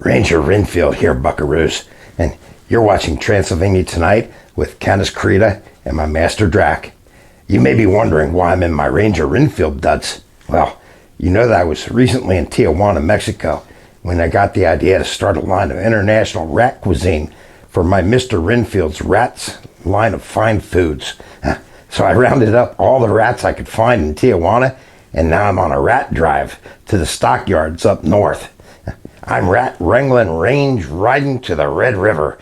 Ranger Renfield here, buckaroos, and you're watching Transylvania Tonight with Countess Carita and my master Drac. You may be wondering why I'm in my Ranger Renfield duds. Well, you know that I was recently in Tijuana, Mexico, when I got the idea to start a line of international rat cuisine for my Mr. Renfield's Rats line of fine foods. So I rounded up all the rats I could find in Tijuana, and now I'm on a rat drive to the stockyards up north. I'm rat wrangling range riding to the Red River.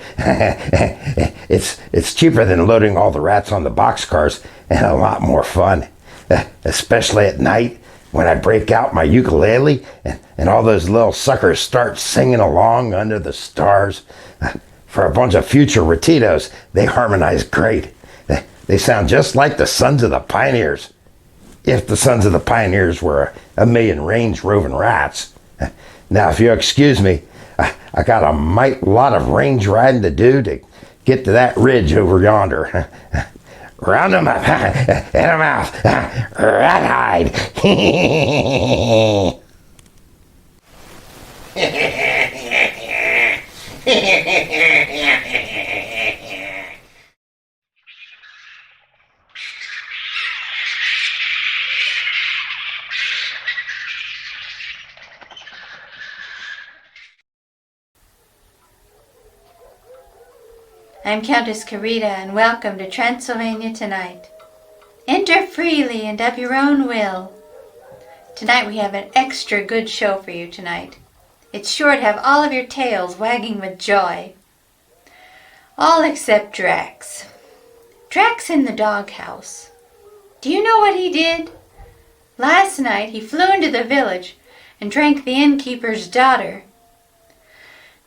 It's cheaper than loading all the rats on the boxcars and a lot more fun, especially at night when I break out my ukulele and all those little suckers start singing along under the stars. For a bunch of future ratitos, they harmonize great. They sound just like the Sons of the Pioneers. If the Sons of the Pioneers were a million range roving rats. Now, if you excuse me, I got a lot of range riding to do to get to that ridge over yonder. Round 'em up, in 'em out, rat hide. I'm Countess Carita, and welcome to Transylvania Tonight. Enter freely and of your own will. Tonight we have an extra good show for you tonight. It's sure to have all of your tails wagging with joy. All except Drax. Drax in the doghouse. Do you know what he did? Last night he flew into the village and drank the innkeeper's daughter.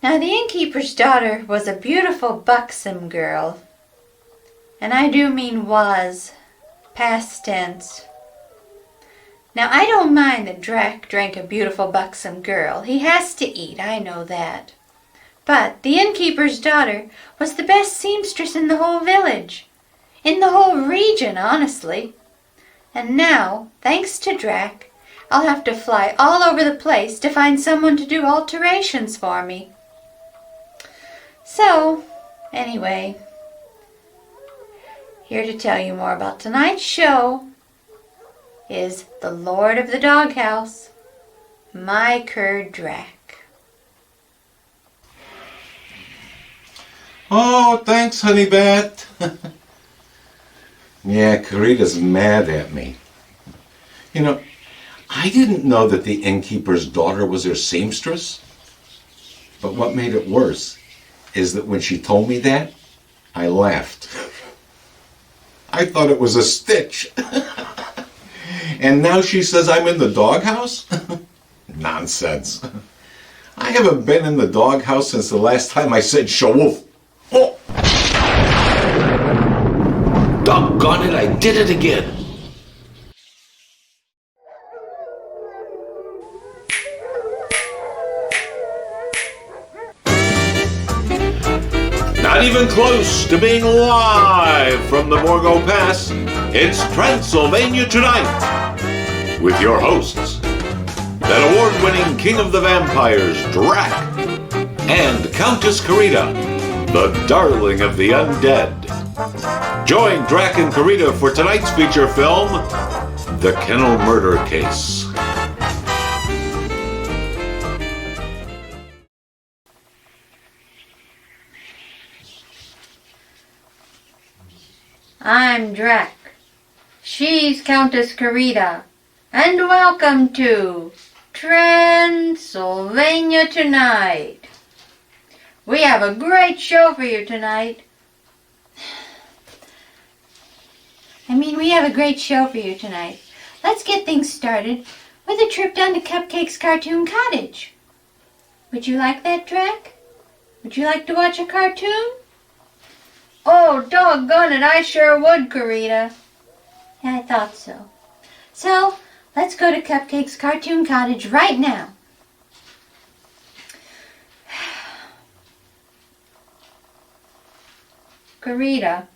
Now the innkeeper's daughter was a beautiful buxom girl, and I do mean was, past tense. Now I don't mind that Drac drank a beautiful buxom girl. He has to eat, I know that. But the innkeeper's daughter was the best seamstress in the whole village, in the whole region, honestly. And now, thanks to Drac, I'll have to fly all over the place to find someone to do alterations for me. So, anyway, here to tell you more about tonight's show is the Lord of the Doghouse, my cur Drac. Oh, thanks, honey bat. Yeah, Carita's mad at me. You know, I didn't know that the innkeeper's daughter was her seamstress. But what made it worse is that when she told me that, I laughed. I thought it was a stitch. And now she says I'm in the doghouse? Nonsense. I haven't been in the doghouse since the last time I said shawoof. Oh! Doggone it, I did it again. Not even close to being live from the Borgo Pass, it's Transylvania Tonight with your hosts, that award-winning King of the Vampires, Drac, and Countess Carita, the darling of the undead. Join Drac and Carita for tonight's feature film, The Kennel Murder Case. I'm Drac. She's Countess Carita. And welcome to Transylvania Tonight. We have a great show for you tonight. We have a great show for you tonight. Let's get things started with a trip down to Cupcake's Cartoon Cottage. Would you like that, Drac? Would you like to watch a cartoon? Oh, doggone it, I sure would, Carita. Yeah, I thought so. So, let's go to Cupcake's Cartoon Cottage right now. Carita,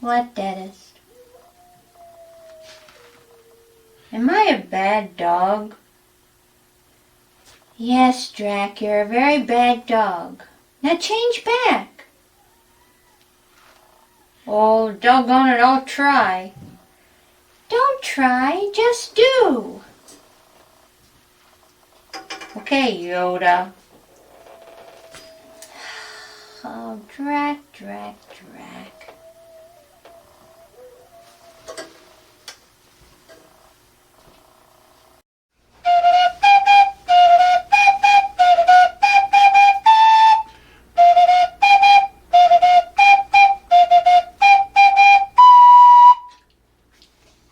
what deadest? Am I a bad dog? Yes, Drac, you're a very bad dog. Now change back. Oh, doggone it, I'll try. Don't try, just do. Okay, Yoda. Oh, Drac, Drac, Drac.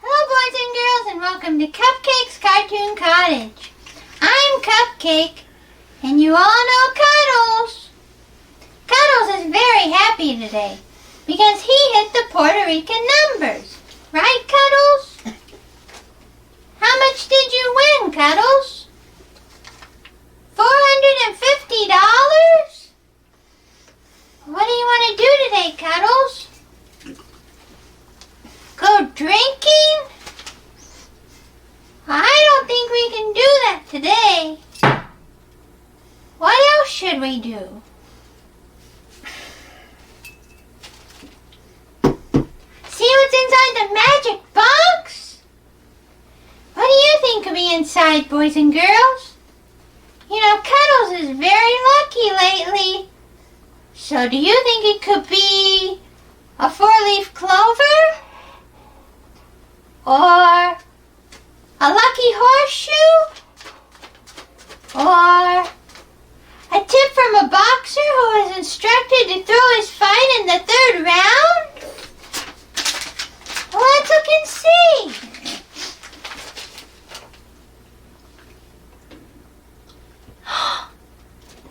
Hello, boys and girls, and welcome to Cupcake's Cartoon Cottage. I'm Cupcake, and you all know Cuddles. Cuddles is very happy today because he hit the Puerto Rican numbers. Right, Cuddles? How much did you win, Cuddles? $450? What do you want to do today, Cuddles? Go drinking? I don't think we can do that today. What else should we do? See what's inside the magic box? What do you think could be inside, boys and girls? You know, Cuddles is very lucky lately. So do you think it could be a 4-leaf clover? Or a lucky horseshoe? Or a tip from a boxer who was instructed to throw his fight in the 3rd round? Well, let's look and see.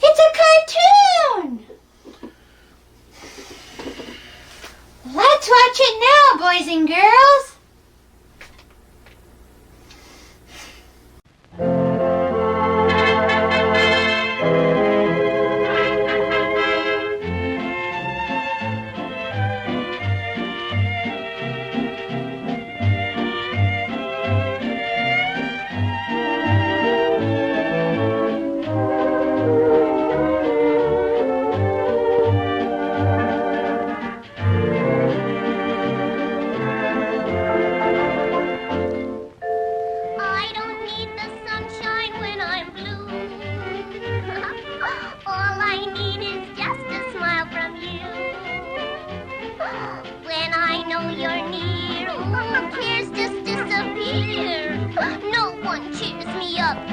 It's a cartoon! Let's watch it now, boys and girls.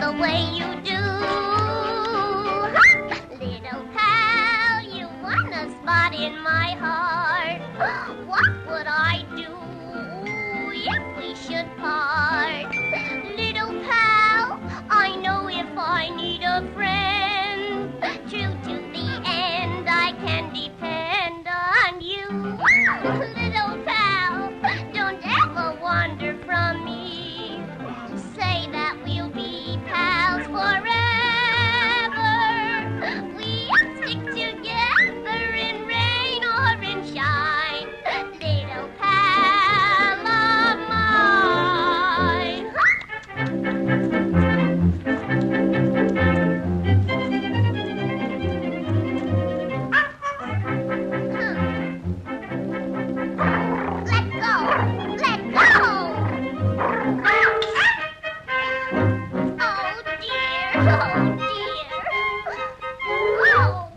The way you do. Little pal, you won a spot in my heart. What would I do if we should part? Little pal, I know if I need a friend, true to the end, I can depend on you. Little pal, don't ever wander from me. Say that we'll be pals forever. We'll stick together in rain or in shine. Little pal of mine. Let go! Let go! Oh dear, oh dear. Oh.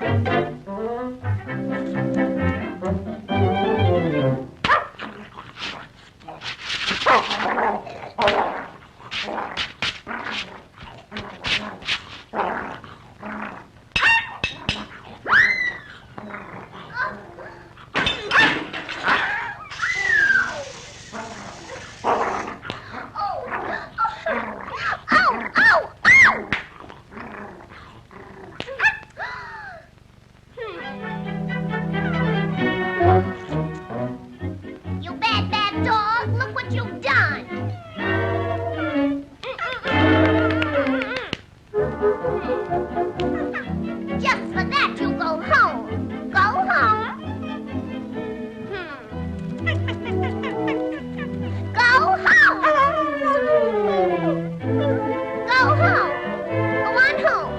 You bad, bad dog, look what you've done. Just for that, you go home. Go home. Go home. Go home. Go on home.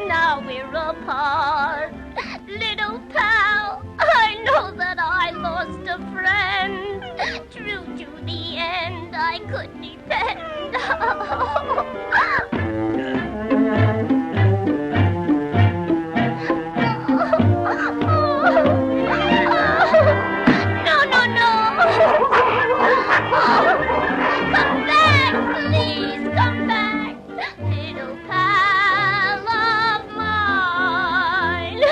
now we're apart. Little pal, I know that I lost a friend. True to the end, I could depend. No, no, no. Come back, please, come back. Little pal of mine.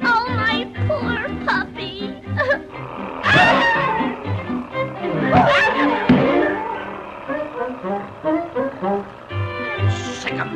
Oh, my poor puppy. Sick 'em.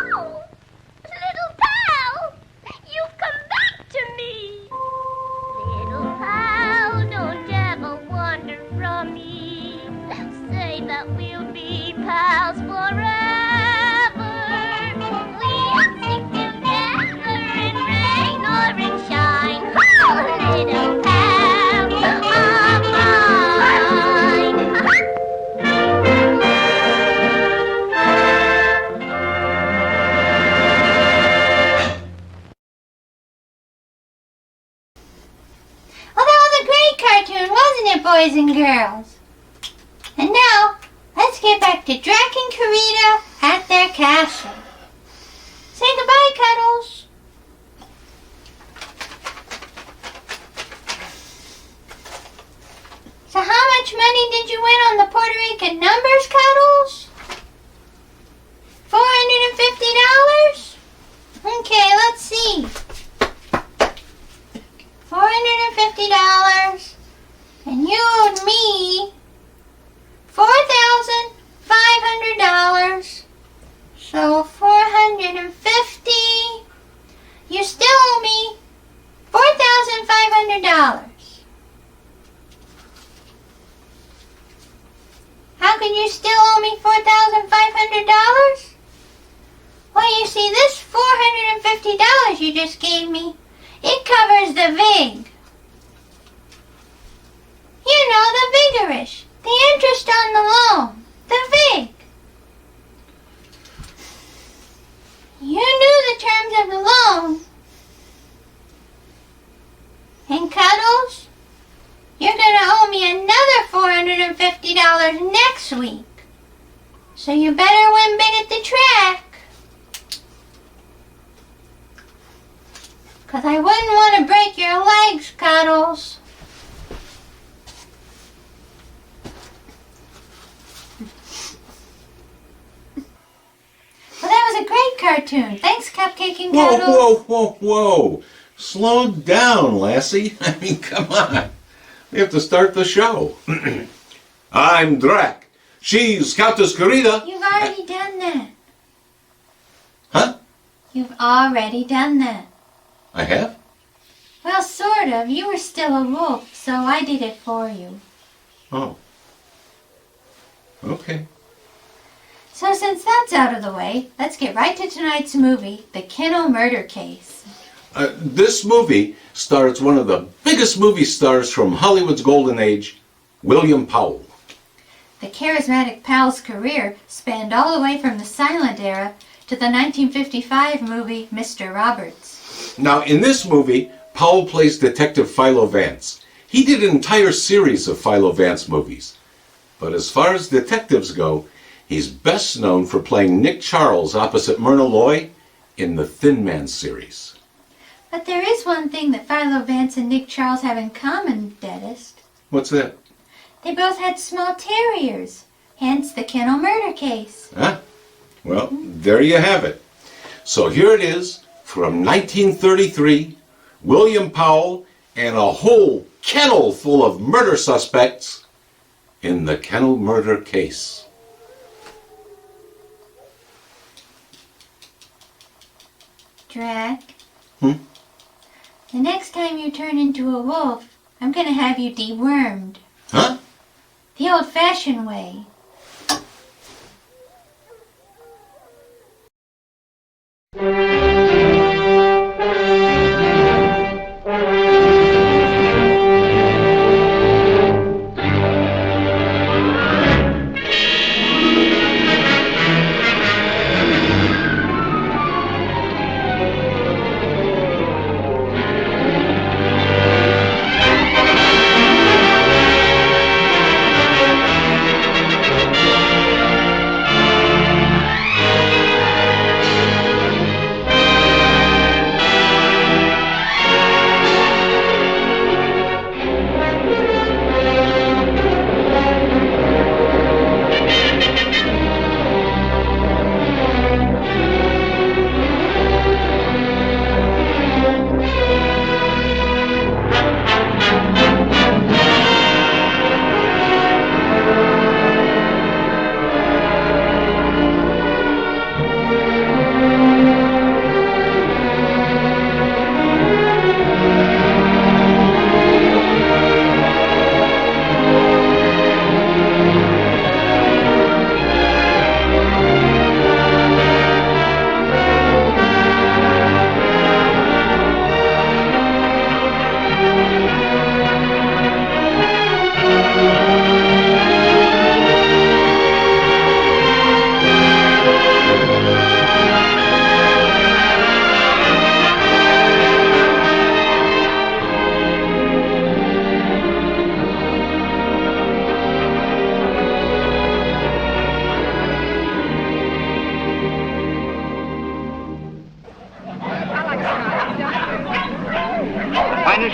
Oh, little pal, you've come back to me. Little pal, don't ever wander from me. Say that we'll be pals forever. We'll stick together in rain or in shine. Oh, little pal of mine. Well, that was a great cartoon, wasn't it, boys and girls? And now, let's get back to Drac and Karita at their castle. Say goodbye, Cuddles. So how much money did you win on the Puerto Rican numbers, Cuddles? $450? Okay, let's see. $450, and you owed me $4,500. So 450. You still owe me $4,500. How can you still owe me $4,500? Well, you see, this $450 you just gave me, it covers the VIG. You know, the vigorish, the interest on the loan, the VIG. You knew the terms of the loan. And Cuddles, you're going to owe me another $450 next week. So you better win big at the track. 'Cause I wouldn't want to break your legs, Cuddles. Well, that was a great cartoon. Thanks, Cupcake and Whoa, Cuddles. whoa, whoa, whoa. Slow down, Lassie. I mean, come on. We have to start the show. I'm Drac. She's Countess Karita. You've already done that. Huh? You've already done that. I have? Well, sort of. You were still a wolf, so I did it for you. Oh. Okay. So since that's out of the way, let's get right to tonight's movie, The Kennel Murder Case. This movie stars one of the biggest movie stars from Hollywood's golden age, William Powell. The charismatic Powell's career spanned all the way from the silent era to the 1955 movie Mr. Roberts. Now, in this movie, Powell plays Detective Philo Vance. He did an entire series of Philo Vance movies. But as far as detectives go, he's best known for playing Nick Charles opposite Myrna Loy in the Thin Man series. But there is one thing that Philo Vance and Nick Charles have in common, Deadest. What's that? They both had small terriers, hence the Kennel Murder Case. Huh? Well, there you have it. So here it is, from 1933, William Powell and a whole kennel full of murder suspects in the Kennel Murder Case. Drac. The next time you turn into a wolf, I'm going to have you dewormed. Huh? The old-fashioned way.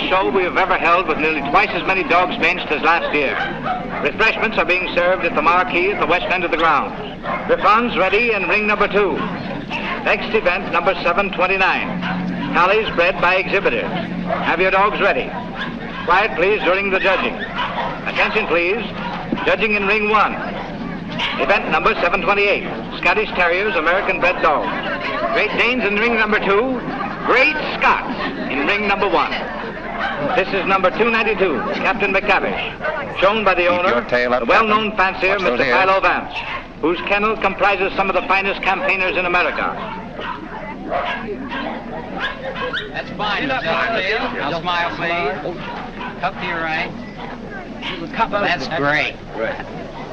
Show we have ever held with nearly twice as many dogs benched as last year. Refreshments are being served at the marquee at the west end of the ground. Griffons ready in ring number 2. Next event, number 729. Tallies bred by exhibitors. Have your dogs ready. Quiet, please, during the judging. Attention, please. Judging in ring 1. Event number 728. Scottish Terriers, American bred dogs. Great Danes in ring number 2. Great Scots in ring number 1. This is number 292, Captain McTavish, shown by the owner, the well-known fancier, Mr. Philo Vance, whose kennel comprises some of the finest campaigners in America. That's fine, Mr. Tail. Now smile, please. Cup to your right. That's great.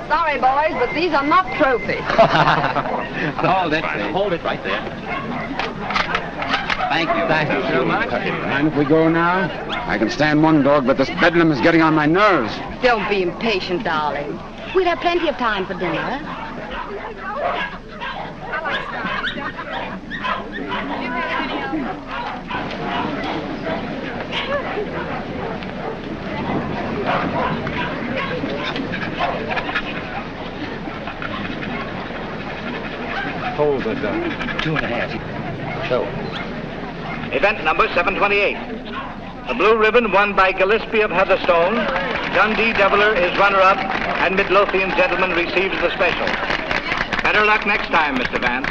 Sorry, boys, but these are not trophies. Hold it. Hold it right there. Thank you. Thank you so much. Mind if we go now? I can stand one dog, but this bedlam is getting on my nerves. Don't be impatient, darling. We'll have plenty of time for dinner. Hold it, 2.5. So. Event number 728. The blue ribbon won by Gillespie of Heatherstone. Dundee Deviler is runner-up, and Midlothian Gentleman receives the special. Better luck next time, Mr. Vance.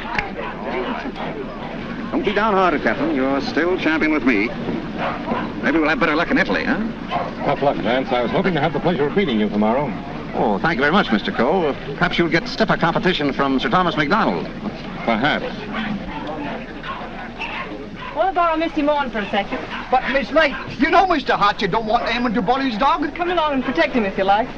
Don't be downhearted, Captain. You're still champion with me. Maybe we'll have better luck in Italy, huh? Tough luck, Vance. I was hoping to have the pleasure of meeting you tomorrow. Oh, thank you very much, Mr. Cole. Perhaps you'll get stiffer competition from Sir Thomas MacDonald. Perhaps. Want to borrow Misty Morn for a second? But, Miss Lake, you know, Mr. Hart, you don't want Eamon to bully his dog. Come along and protect him if you like.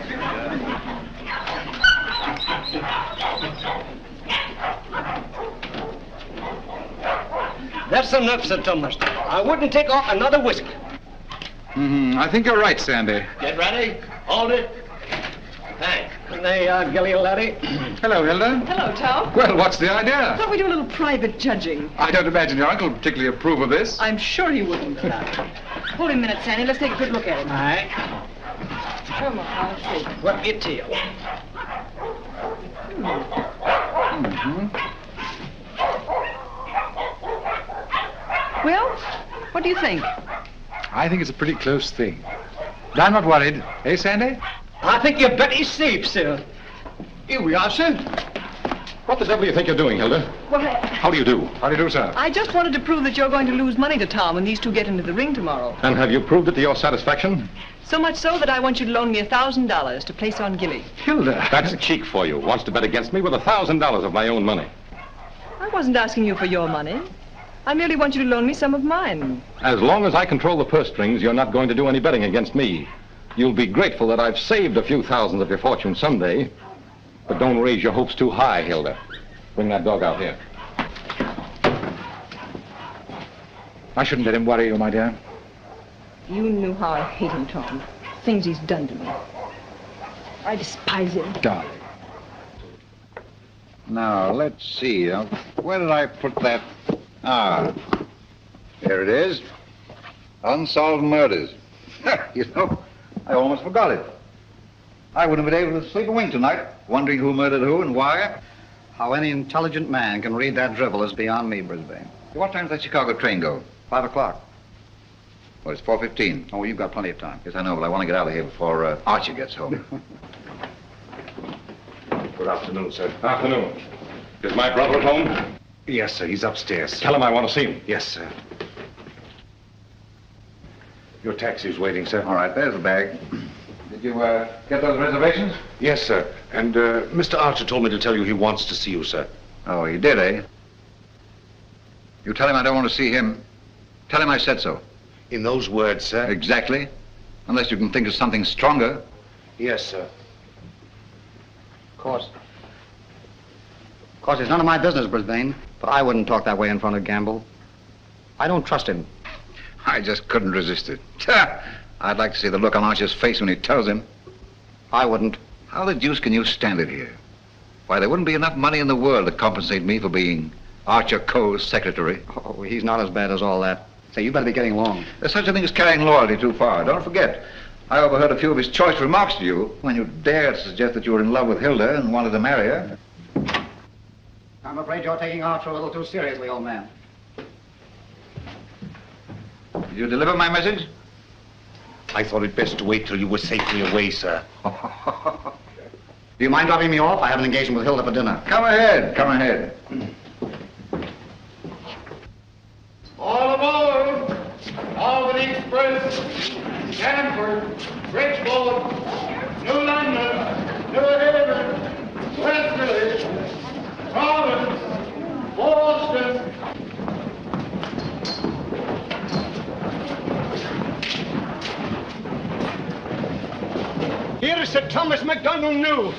That's enough, Sir Thomas. I wouldn't take off another whiskey. I think you're right, Sandy. Get ready. Hold it. Thanks. There you are, Gilly, laddie. Hello, Hilda. Hello, Tom. Well, what's the idea? Thought we'd do a little private judging. I don't imagine your uncle would particularly approve of this. I'm sure he wouldn't. Hold him a minute, Sandy. Let's take a good look at him. All right. Come on, let's see. What your tail? Well, what do you think? I think it's a pretty close thing. But I'm not worried. Eh, Sandy? I think you bet he's safe, sir. Here we are, sir. What the devil do you think you're doing, Hilda? Well, How do you do? How do you do, sir? I just wanted to prove that you're going to lose money to Tom when these two get into the ring tomorrow. And have you proved it to your satisfaction? So much so that I want you to loan me $1,000 to place on Gilly. Hilda. That's cheek for you. Wants to bet against me with $1,000 of my own money. I wasn't asking you for your money. I merely want you to loan me some of mine. As long as I control the purse strings, you're not going to do any betting against me. You'll be grateful that I've saved a few thousands of your fortune someday. But don't raise your hopes too high, Hilda. Bring that dog out here. I shouldn't let him worry you, my dear. You knew how I hate him, Tom. Things he's done to me. I despise him. Darling. Now, let's see. Where did I put that? Ah, here it is. Unsolved murders. You know, I almost forgot it. I wouldn't have been able to sleep a wink tonight, wondering who murdered who and why. How any intelligent man can read that drivel is beyond me, Brisbane. What time does that Chicago train go? 5 o'clock. Well, it's 4:15. Oh, you've got plenty of time. Yes, I know, but I want to get out of here before Archie gets home. Good afternoon, sir. Afternoon. Is my brother at home? Yes, sir. He's upstairs. Tell him I want to see him. Yes, sir. Your taxi's waiting, sir. All right, there's the bag. Did you get those reservations? Yes, sir. And Mr. Archer told me to tell you he wants to see you, sir. Oh, he did, eh? You tell him I don't want to see him. Tell him I said so. In those words, sir? Exactly. Unless you can think of something stronger. Yes, sir. Of course, it's none of my business, Brisbane, but I wouldn't talk that way in front of Gamble. I don't trust him. I just couldn't resist it. I'd like to see the look on Archer's face when he tells him. I wouldn't. How the deuce can you stand it here? Why, there wouldn't be enough money in the world to compensate me for being Archer Coe's secretary. Oh, he's not as bad as all that. Say, you better be getting along. There's such a thing as carrying loyalty too far. Don't forget, I overheard a few of his choice remarks to you when you dared to suggest that you were in love with Hilda and wanted to marry her. I'm afraid you're taking Archer a little too seriously, old man. Did you deliver my message? I thought it best to wait till you were safely away, sir. Do you mind dropping me off? I have an engagement with Hilda for dinner. Come ahead, come ahead. All aboard! Albany Express, Stanford, Bridgeport, New London, New Haven, West Village, Providence, Boston. Here is Sir Thomas MacDonald new.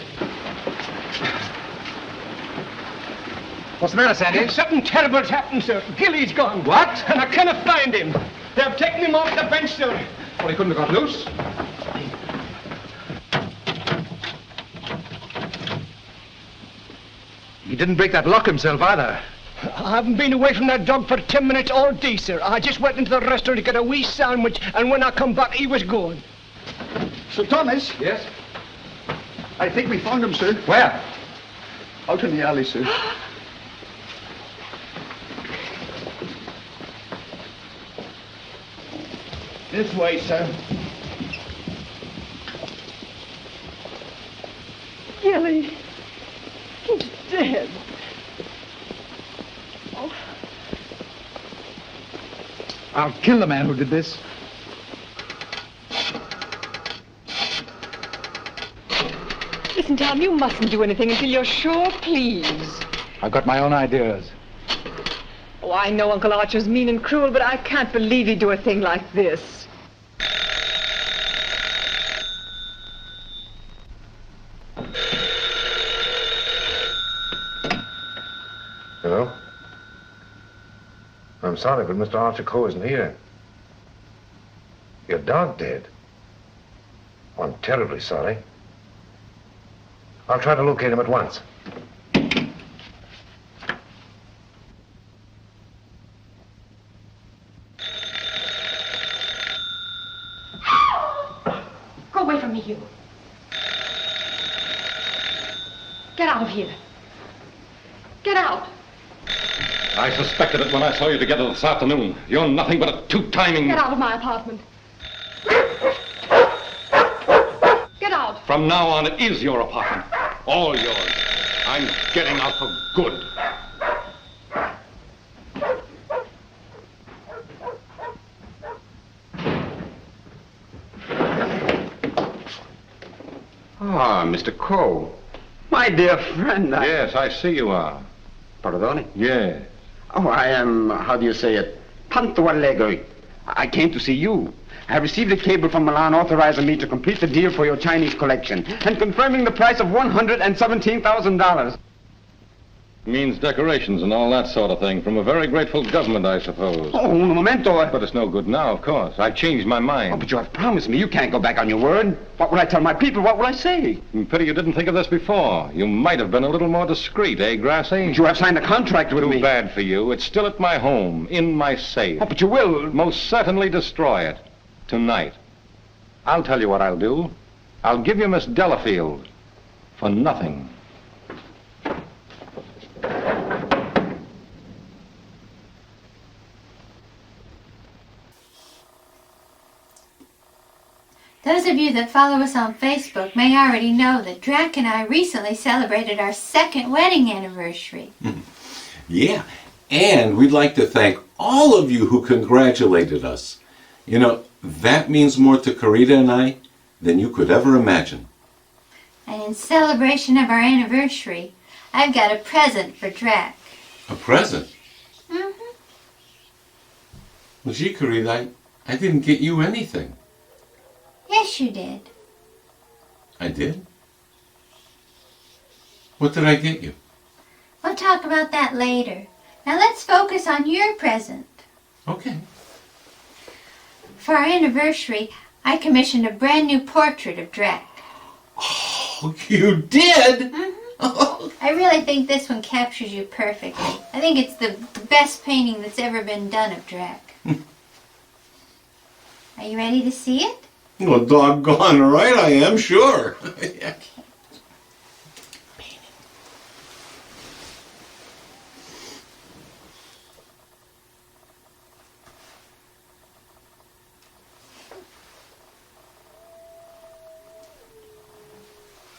What's the matter, Sandy? Something terrible's happened, sir. Gilly's gone. What? And I cannot find him. They've taken him off the bench, sir. Well, he couldn't have got loose. He didn't break that lock himself either. I haven't been away from that dog for 10 minutes all day, sir. I just went into the restaurant to get a wee sandwich, and when I come back, he was gone. Sir Thomas? Yes? I think we found him, sir. Where? Out in the alley, sir. This way, sir. Gilly, he's dead. I'll kill the man who did this. Listen, Tom, you mustn't do anything until you're sure, please. I've got my own ideas. Oh, I know Uncle Archer's mean and cruel, but I can't believe he'd do a thing like this. Hello? I'm sorry, but Mr. Archer Coe isn't here. Your dog dead? Oh, I'm terribly sorry. I'll try to locate him at once. Go away from me, you. Get out of here. Get out. I suspected it when I saw you together this afternoon. You're nothing but a two-timing... Get out of my apartment. Get out. From now on, it is your apartment. All yours. I'm getting out for good. Ah, Mr. Coe. My dear friend, Yes, I see you are. Pardon? Yes. Oh, I am, how do you say it, tanto allegro. I came to see you. I have received a cable from Milan authorizing me to complete the deal for your Chinese collection and confirming the price of $117,000. Means decorations and all that sort of thing from a very grateful government, I suppose. Oh, un momento. But it's no good now, of course. I've changed my mind. Oh, but you have promised me. You can't go back on your word. What will I tell my people? What will I say? Pity you didn't think of this before. You might have been a little more discreet, eh, Grassy? But you have signed a contract with me. Too bad for you. It's still at my home, in my safe. Oh, but you will. Most certainly destroy it. Tonight. I'll tell you what I'll do. I'll give you Miss Delafield. For nothing. Those of you that follow us on Facebook may already know that Drac and I recently celebrated our second wedding anniversary. Yeah, and we'd like to thank all of you who congratulated us. You know, that means more to Carita and I than you could ever imagine. And in celebration of our anniversary, I've got a present for Drac. A present? Mm-hmm. Well, gee, Carita, I didn't get you anything. Yes, you did. I did? What did I get you? We'll talk about that later. Now let's focus on your present. Okay. For our anniversary, I commissioned a brand new portrait of Drac. Oh, you did? Mm-hmm. I really think this one captures you perfectly. I think it's the best painting that's ever been done of Drac. Are you ready to see it? Well, doggone right I am, sure.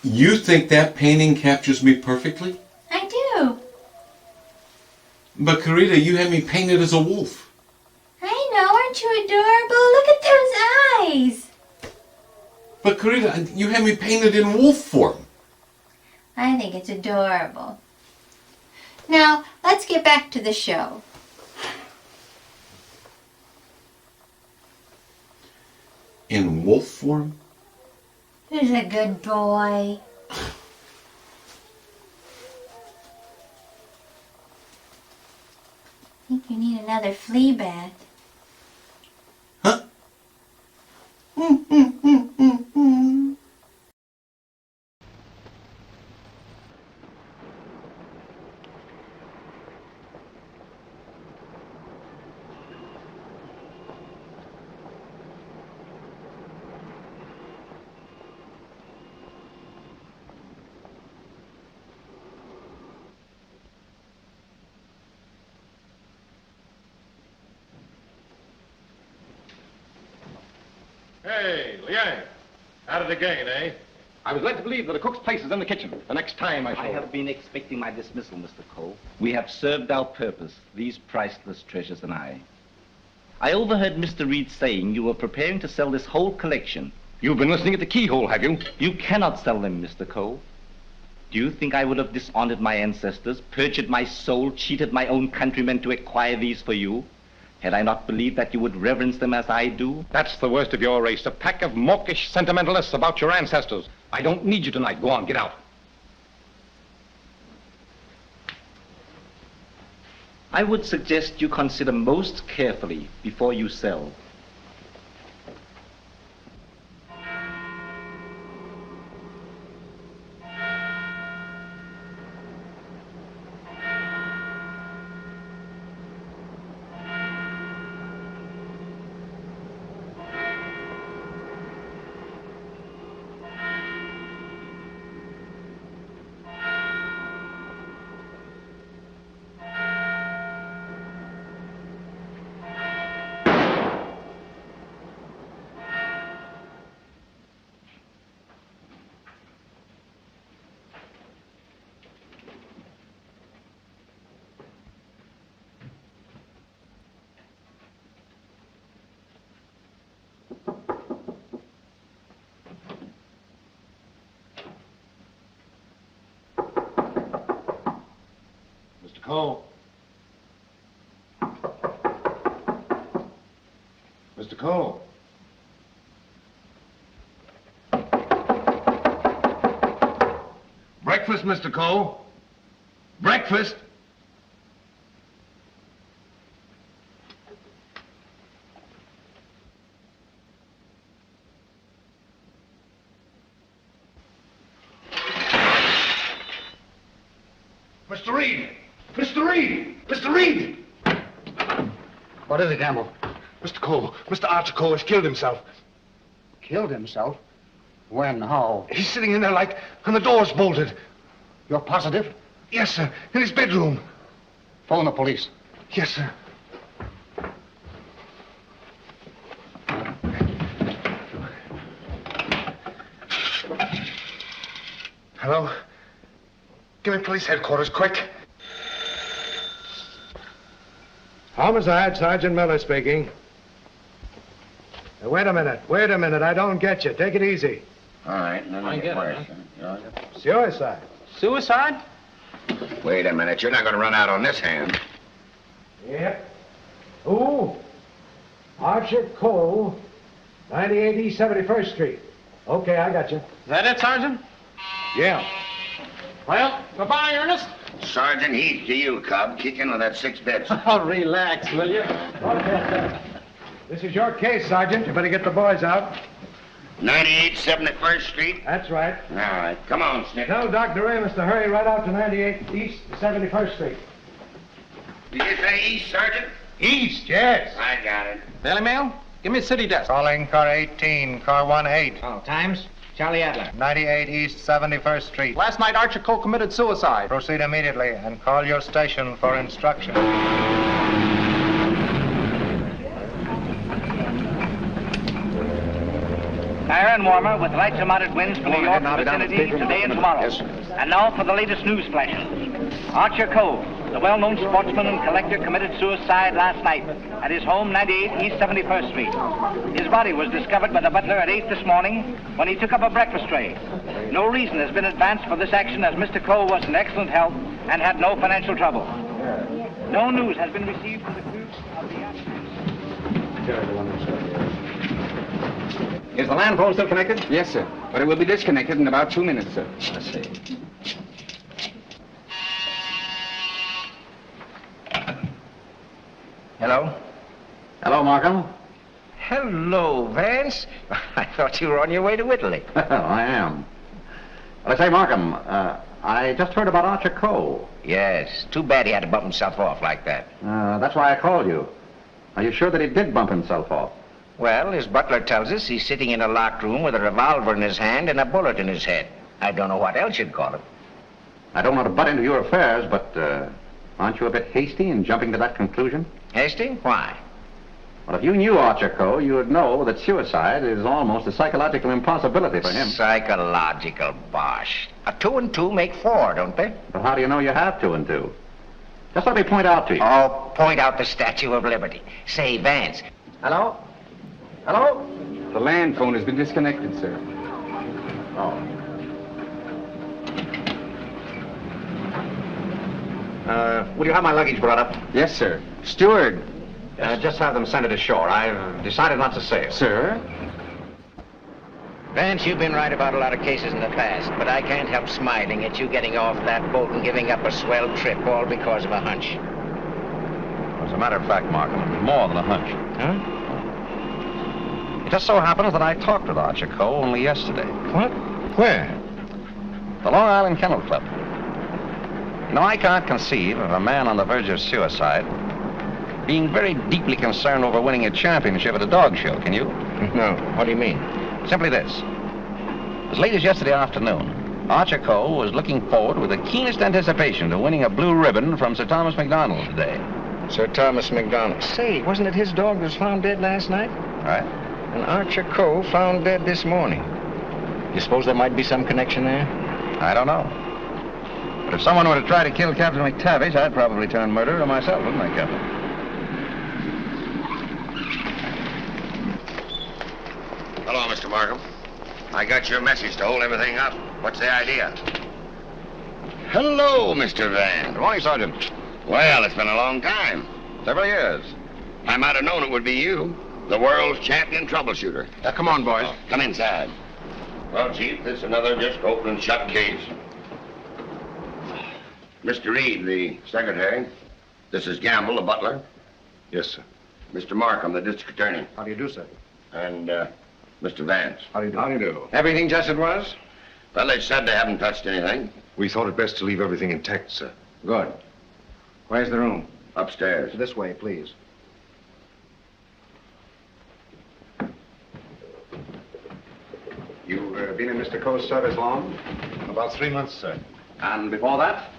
You think that painting captures me perfectly? I do. But Carita, you had me painted as a wolf. I know, aren't you adorable? Look at those eyes. But Carita, you had me painted in wolf form. I think it's adorable. Now, let's get back to the show. In wolf form? Who's a good boy? I think you need another flea bath. Huh? Hey, Liang. At it again, eh? I was led to believe that a cook's place is in the kitchen. The next time I shall... I have been expecting my dismissal, Mr. Cole. We have served our purpose, these priceless treasures and I. I overheard Mr. Reed saying you were preparing to sell this whole collection. You've been listening at the keyhole, have you? You cannot sell them, Mr. Cole. Do you think I would have dishonored my ancestors, perjured my soul, cheated my own countrymen to acquire these for you, had I not believed that you would reverence them as I do? That's the worst of your race, a pack of mawkish sentimentalists about your ancestors. I don't need you tonight. Go on, get out. I would suggest you consider most carefully before you sell. Mr. Cole. Mr. Cole. Breakfast, Mr. Cole. Breakfast. Mr. Reed! Mr. Reed! Mr. Reed! What is it, Gamble? Mr. Cole, Mr. Archer Cole has killed himself. Killed himself? When? How? He's sitting in there like, and the door's bolted. You're positive? Yes, sir, in his bedroom. Phone the police. Yes, sir. Hello? Give me police headquarters, quick. Homicide, Sergeant Miller speaking. Now, wait a minute, I don't get you. Take it easy. All right, let me get worse. Suicide. Suicide? Wait a minute, you're not going to run out on this hand. Yep. Who? Archer Cole, 98 East 71st Street. Okay, I got you. Is that it, Sergeant? Yeah. Well, goodbye, Ernest. Sergeant Heath to you, Cub. Kick in with that 6 bits. Oh, relax, will you? This is your case, Sergeant. You better get the boys out. 98 71st Street? That's right. All right, come on, Snip. Tell Dr. Amos to hurry right out to 98 East 71st Street. Did you say east, Sergeant? East, yes. I got it. Daily Mail? Give me a city desk. Calling car 18, car 18. Oh, times? Charlie Adler. 98 East 71st Street. Last night, Archer Cole committed suicide. Proceed immediately and call your station for instruction. Higher and warmer with lights and moderate winds for New York vicinity today and tomorrow. Yes, sir. And now for the latest news flashes. Archer Cole, the well-known sportsman and collector, committed suicide last night at his home, 98 East 71st Street. His body was discovered by the butler at 8 this morning when he took up a breakfast tray. No reason has been advanced for this action as Mr. Cole was in excellent health and had no financial trouble. No news has been received from the crew of the... Is the land phone still connected? Yes, sir. But it will be disconnected in about 2 minutes, sir. I see. Hello? Hello, Markham. Hello, Vance. I thought you were on your way to Italy. I am. Well, say, Markham, I just heard about Archer Cole. Yes, too bad he had to bump himself off like that. That's why I called you. Are you sure that he did bump himself off? Well, his butler tells us he's sitting in a locked room with a revolver in his hand and a bullet in his head. I don't know what else you'd call it. I don't want to butt into your affairs, but aren't you a bit hasty in jumping to that conclusion? Hasty? Why? Well, if you knew Archer Cole, you would know that suicide is almost a psychological impossibility for him. Psychological bosh. 2 and 2 make 4, don't they? But how do you know you have 2 and 2? Just let me point out to you. Oh, point out the Statue of Liberty. Say, Vance. Hello? Hello? The land phone has been disconnected, sir. Oh. Will you have my luggage brought up? Yes, sir. Steward. Just have them send it ashore. I've decided not to sail. Sir? Vance, you've been right about a lot of cases in the past, but I can't help smiling at you getting off that boat and giving up a swell trip all because of a hunch. As a matter of fact, Markham, it was more than a hunch. Huh? It just so happens that I talked with Archer Coe only yesterday. What? Where? The Long Island Kennel Club. You know, I can't conceive of a man on the verge of suicide being very deeply concerned over winning a championship at a dog show, can you? No. What do you mean? Simply this. As late as yesterday afternoon, Archer Coe was looking forward with the keenest anticipation to winning a blue ribbon from Sir Thomas MacDonald today. Sir Thomas MacDonald. Say, wasn't it his dog that was found dead last night? Right. And Archer Coe found dead this morning. You suppose there might be some connection there? I don't know. But if someone were to try to kill Captain McTavish, I'd probably turn murderer myself, wouldn't I, Captain? Hello, Mr. Markham. I got your message to hold everything up. What's the idea? Hello, Mr. Van. Good morning, Sergeant. Well, it's been a long time. Several years. I might have known it would be you, the world's champion troubleshooter. Come on, boys. Come inside. Well, Chief, this is another just open and shut case. Mr. Reed, the secretary. This is Gamble, the butler. Yes, sir. Mr. Markham, the district attorney. How do you do, sir? And, Mr. Vance. How do you do? How do you do? Everything just as it was? Well, they said they haven't touched anything. We thought it best to leave everything intact, sir. Good. Where's the room? Upstairs. This way, please. You've been in Mr. Coe's service long? About 3 months, sir. And before that?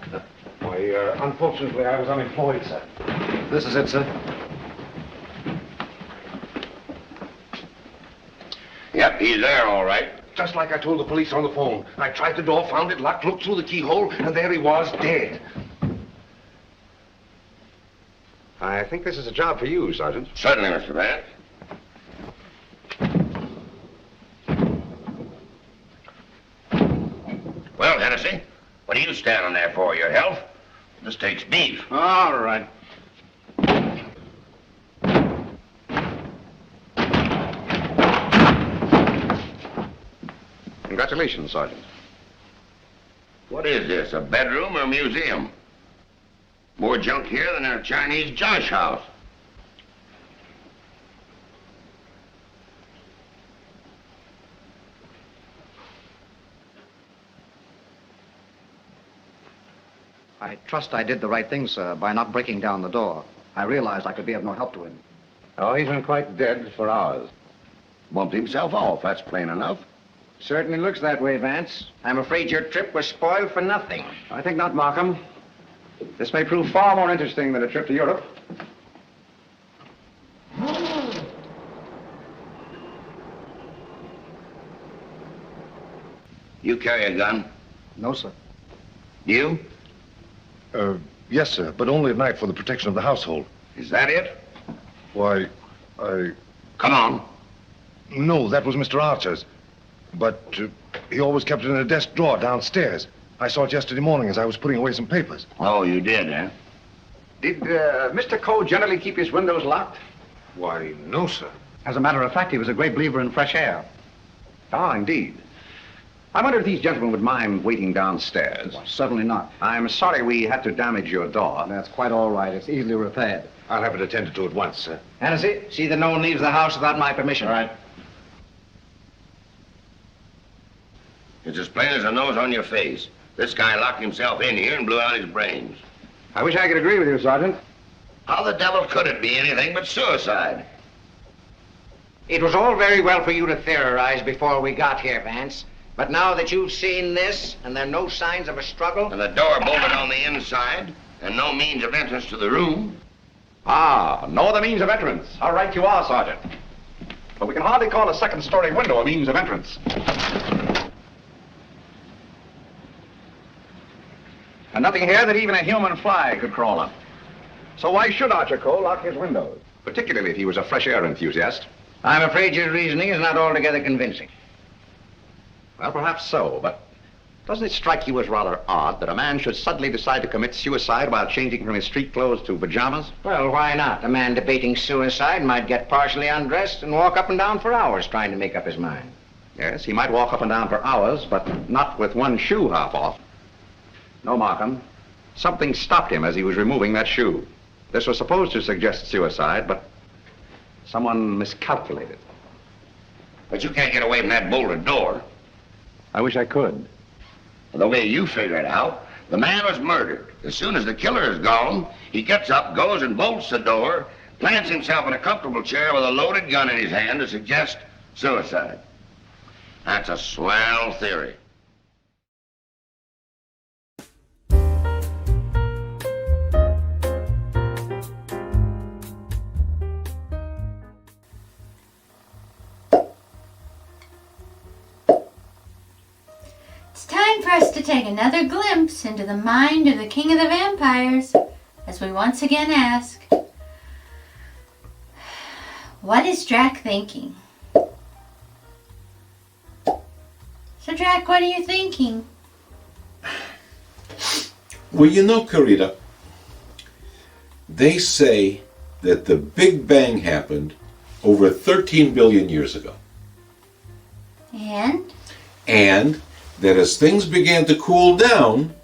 Why, unfortunately, I was unemployed, sir. This is it, sir. Yep, he's there, all right. Just like I told the police on the phone. I tried the door, found it locked, looked through the keyhole, and there he was, dead. I think this is a job for you, Sergeant. Certainly, Mr. Vance. Well, Hennessy, what are you standing there for? Your health? This takes beef. All right. Congratulations, Sergeant. What is this, a bedroom or a museum? More junk here than in a Chinese josh house. I trust I did the right thing, sir, by not breaking down the door. I realized I could be of no help to him. Oh, he's been quite dead for hours. Bumped himself off, that's plain enough. Certainly looks that way, Vance. I'm afraid your trip was spoiled for nothing. I think not, Markham. This may prove far more interesting than a trip to Europe. You carry a gun? No, sir. You? Yes, sir, but only at night for the protection of the household. Is that it? Why, I... Come on. No, that was Mr. Archer's. But he always kept it in a desk drawer downstairs. I saw it yesterday morning as I was putting away some papers. Oh, you did, eh? Did Mr. Coe generally keep his windows locked? Why, no, sir. As a matter of fact, he was a great believer in fresh air. Ah, indeed. I wonder if these gentlemen would mind waiting downstairs. Well, certainly not. I'm sorry we had to damage your door. That's quite all right. It's easily repaired. I'll have it attended to at once, sir. Hennessy, see that no one leaves the house without my permission. All right. It's as plain as a nose on your face. This guy locked himself in here and blew out his brains. I wish I could agree with you, Sergeant. How the devil could it be anything but suicide? It was all very well for you to theorize before we got here, Vance. But now that you've seen this, and there are no signs of a struggle... And the door bolted on the inside, and no means of entrance to the room... Ah, no other means of entrance. How right you are, Sergeant. But we can hardly call a second-story window a means of entrance. And nothing here that even a human fly could crawl on. So why should Archer Coe lock his windows? Particularly if he was a fresh air enthusiast. I'm afraid your reasoning is not altogether convincing. Well, perhaps so, but Doesn't it strike you as rather odd that a man should suddenly decide to commit suicide while changing from his street clothes to pajamas? Well, why not? A man debating suicide might get partially undressed and walk up and down for hours trying to make up his mind. Yes, he might walk up and down for hours, but not with one shoe half off. No, Markham. Something stopped him as he was removing that shoe. This was supposed to suggest suicide, but someone miscalculated. But you can't get away from that bolted door. I wish I could. The way you figure it out, the man was murdered. As soon as the killer is gone, he gets up, goes and bolts the door, plants himself in a comfortable chair with a loaded gun in his hand to suggest suicide. That's a swell theory. It's time for us to take another glimpse into the mind of the King of the Vampires, as we once again ask, what is Drac thinking? So Drac, what are you thinking? Well, you know, Carita, they say that the Big Bang happened over 13 billion years ago. And? And that as things began to cool down,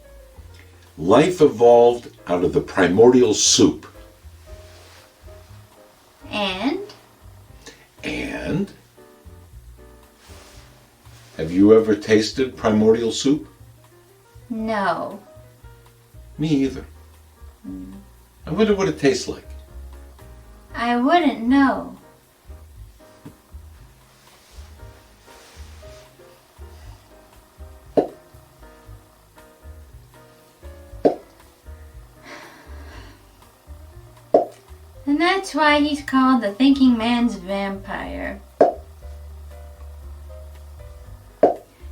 life evolved out of the primordial soup. And? And? Have you ever tasted primordial soup? No. Me either. I wonder what it tastes like. I wouldn't know. And that's why he's called the thinking man's vampire.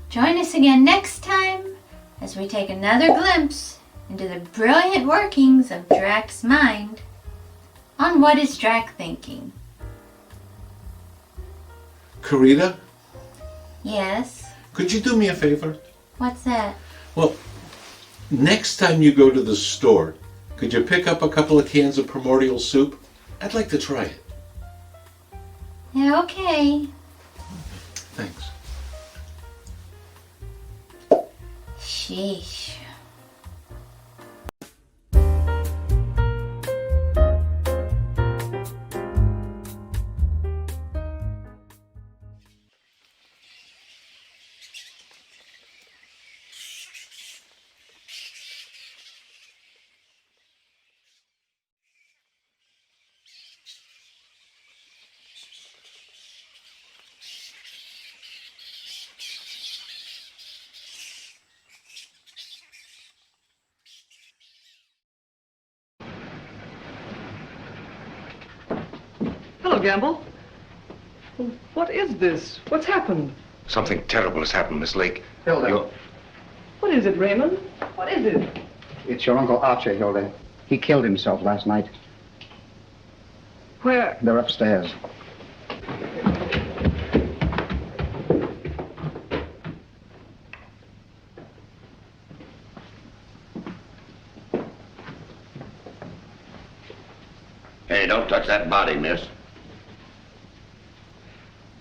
Join us again next time as we take another glimpse into the brilliant workings of Drac's mind on What is Drac Thinking? Carita, Yes? could you do me a favor? What's that? Well, next time you go to the store, could you pick up a couple of cans of primordial soup? I'd like to try it. Yeah, okay. Thanks. Sheesh. Hello, Gamble. What is this? What's happened? Something terrible has happened, Miss Lake. Hilda. What is it, Raymond? What is it? It's your Uncle Archer, Hilda. He killed himself last night. Where? They're upstairs. Hey, don't touch that body, miss.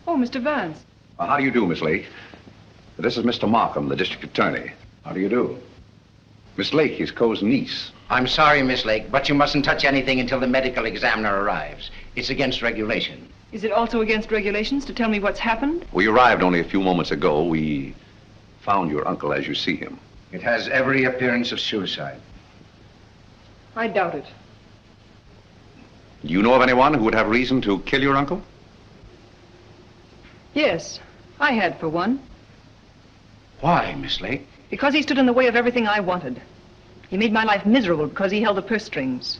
Oh, Mr. Vance. How do you do, Miss Lake? This is Mr. Markham, the district attorney. How do you do? Miss Lake is Coe's niece. I'm sorry, Miss Lake, but you mustn't touch anything until the medical examiner arrives. It's against regulation. Is it also against regulations to tell me what's happened? We arrived only a few moments ago. We found your uncle as you see him. It has every appearance of suicide. I doubt it. Do you know of anyone who would have reason to kill your uncle? Yes, I had for one. Why, Miss Lake? Because he stood in the way of everything I wanted. He made my life miserable because he held the purse strings.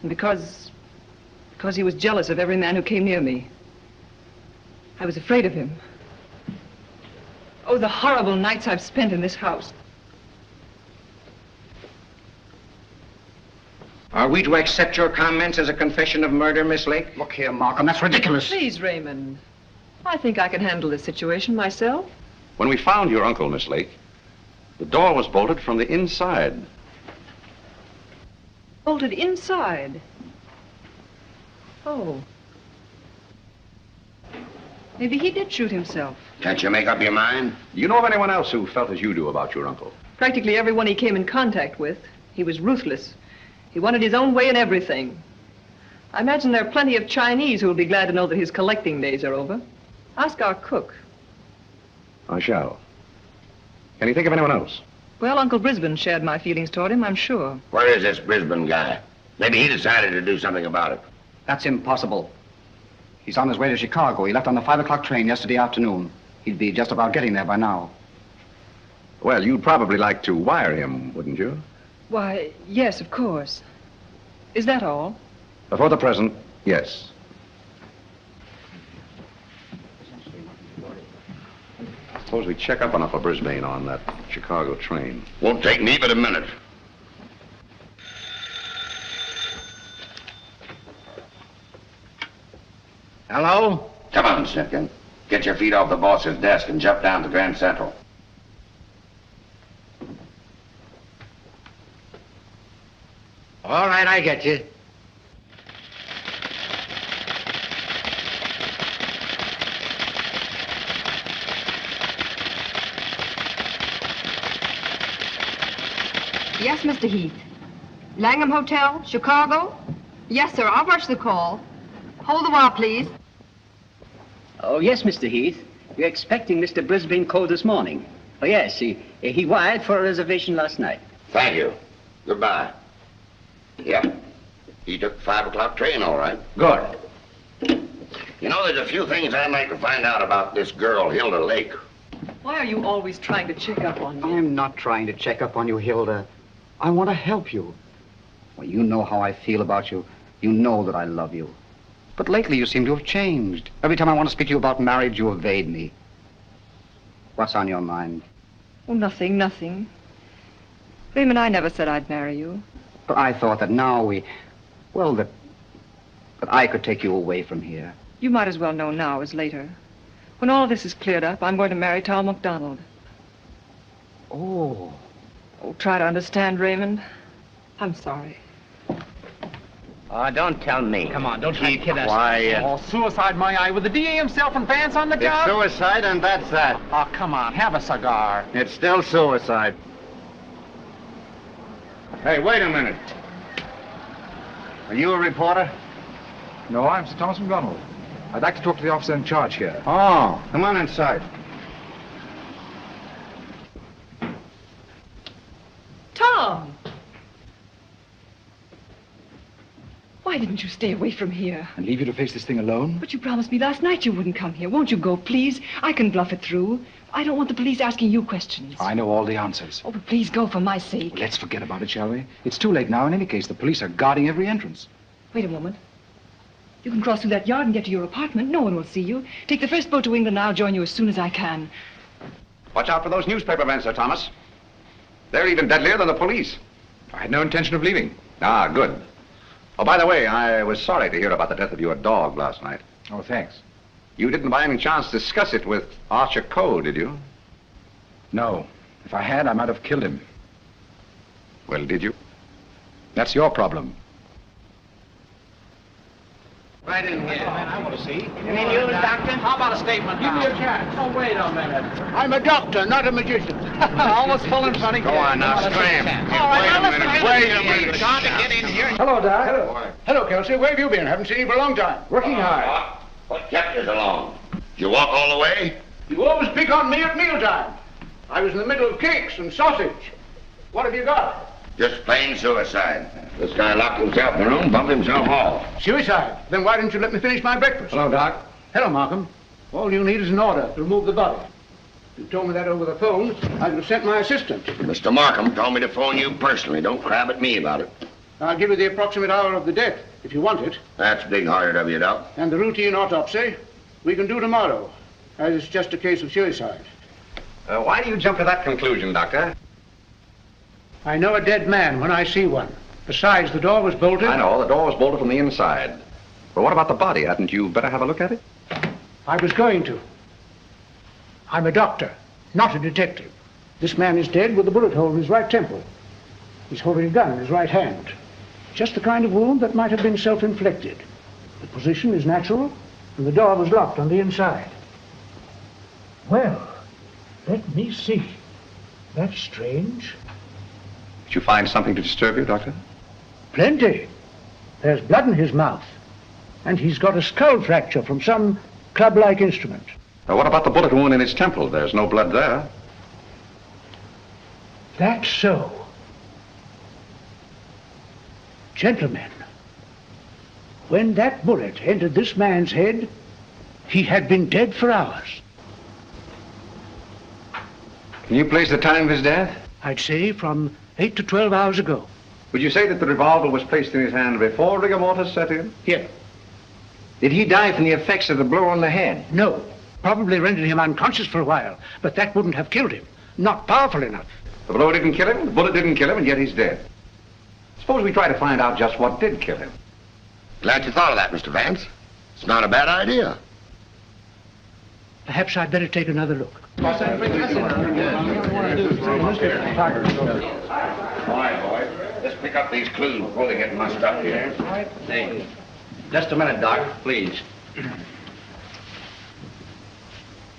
And because he was jealous of every man who came near me. I was afraid of him. Oh, the horrible nights I've spent in this house. Are we to accept your comments as a confession of murder, Miss Lake? Look here, Markham, that's ridiculous. Please, Raymond. I think I can handle this situation myself. When we found your uncle, Miss Lake, The door was bolted from the inside. Bolted inside. Oh. Maybe he did shoot himself. Can't you make up your mind? Do you know of anyone else who felt as you do about your uncle? Practically everyone he came in contact with. He was ruthless. He wanted his own way in everything. I imagine there are plenty of Chinese who will be glad to know that his collecting days are over. Ask our cook. I shall. Can you think of anyone else? Well, Uncle Brisbane shared my feelings toward him, I'm sure. Where is this Brisbane guy? Maybe he decided to do something about it. That's impossible. He's on his way to Chicago. He left on the 5 o'clock train yesterday afternoon. He'd be just about getting there by now. Well, you'd probably like to wire him, wouldn't you? Why, yes, of course. Is that all? For the present, yes. Suppose we check up on Uncle Brisbane on that Chicago train. Won't take me but a minute. Hello? Come on, Simpkin. Get your feet off the boss's desk and jump down to Grand Central. All right, I get you. Yes, Mr. Heath. Langham Hotel, Chicago? Yes, sir. I'll rush the call. Hold the while, please. Oh, yes, Mr. Heath. You're expecting Mr. Brisbane called this morning. Oh, yes, he wired for a reservation last night. Thank you. Goodbye. Yep. He took the 5 o'clock train, all right. Good. You know, there's a few things I'd like to find out about this girl, Hilda Lake. Why are you always trying to check up on me? I'm not trying to check up on you, Hilda. I want to help you. Well, you know how I feel about you. You know that I love you. But lately you seem to have changed. Every time I want to speak to you about marriage, you evade me. What's on your mind? Oh, nothing, nothing. Raymond, I never said I'd marry you. But I thought that now that I could take you away from here. You might as well know now as later. When all this is cleared up, I'm going to marry Tom MacDonald. Oh. Oh, try to understand, Raymond. I'm sorry. Oh, don't tell me. Come on, don't try to kid us. Quiet. Oh, suicide, my eye, with the DA himself and Vance on the job? It's suicide, and that's that. Oh, come on, have a cigar. It's still suicide. Hey, wait a minute. Are you a reporter? No, I'm Sir Thomas MacDonald. I'd like to talk to the officer in charge here. Oh, come on inside. Tom! Why didn't you stay away from here? And leave you to face this thing alone? But you promised me last night you wouldn't come here. Won't you go, please? I can bluff it through. I don't want the police asking you questions. I know all the answers. Oh, but please go for my sake. Well, let's forget about it, shall we? It's too late now in any case. The police are guarding every entrance. Wait a moment. You can cross through that yard and get to your apartment. No one will see you. Take the first boat to England and I'll join you as soon as I can. Watch out for those newspaper men, Sir Thomas. They're even deadlier than the police. I had no intention of leaving. Ah, good. Oh, by the way, I was sorry to hear about the death of your dog last night. Oh, thanks. You didn't by any chance discuss it with Archer Coe, did you? No. If I had, I might have killed him. Well, did you? That's your problem. Right in here. I want to see. You mean you, doctor? How about a statement? Give me a chance. Oh, wait a minute. I'm a doctor, not a magician. Almost full and funny. Go on now, scram. All right, Wait a minute, wait a minute. Trying to get in here. Hello, Doc. Hello. Hello, Kelsey. Where have you been? Haven't seen you for a long time. Working hard. What kept you so long? Did you walk all the way? You always pick on me at mealtime. I was in the middle of cakes and sausage. What have you got? Just plain suicide. This guy locked himself in the room, bumped himself off. Suicide? Then why didn't you let me finish my breakfast? Hello, Doc. Hello, Markham. All you need is an order to remove the body. If you told me that over the phone, I could have sent my assistant. Mr. Markham told me to phone you personally. Don't crab at me about it. I'll give you the approximate hour of the death, if you want it. That's big-hearted of you, Doc. And the routine autopsy, we can do tomorrow, as it's just a case of suicide. Why do you jump to that conclusion, Doctor? I know a dead man when I see one. Besides, the door was bolted. I know, the door was bolted from the inside. But what about the body? Hadn't you better have a look at it? I was going to. I'm a doctor, not a detective. This man is dead with a bullet hole in his right temple. He's holding a gun in his right hand. Just the kind of wound that might have been self-inflicted. The position is natural, and the door was locked on the inside. Well, let me see. That's strange. Did you find something to disturb you, Doctor? Plenty. There's blood in his mouth, and he's got a skull fracture from some club-like instrument. Now, what about the bullet wound in his temple? There's no blood there. That's so. Gentlemen, when that bullet entered this man's head, he had been dead for hours. Can you place the time of his death? I'd say from 8 to 12 hours ago. Would you say that the revolver was placed in his hand before rigor mortis set in? Here. Did he die from the effects of the blow on the head? No. Probably rendered him unconscious for a while, but that wouldn't have killed him. Not powerful enough. The blow didn't kill him, the bullet didn't kill him, and yet he's dead. Suppose we try to find out just what did kill him. Glad you thought of that, Mr. Vance. It's not a bad idea. Perhaps I'd better take another look. All right, boy. Let's pick up these clues before they get mussed up here. Hey, just a minute, Doc, please.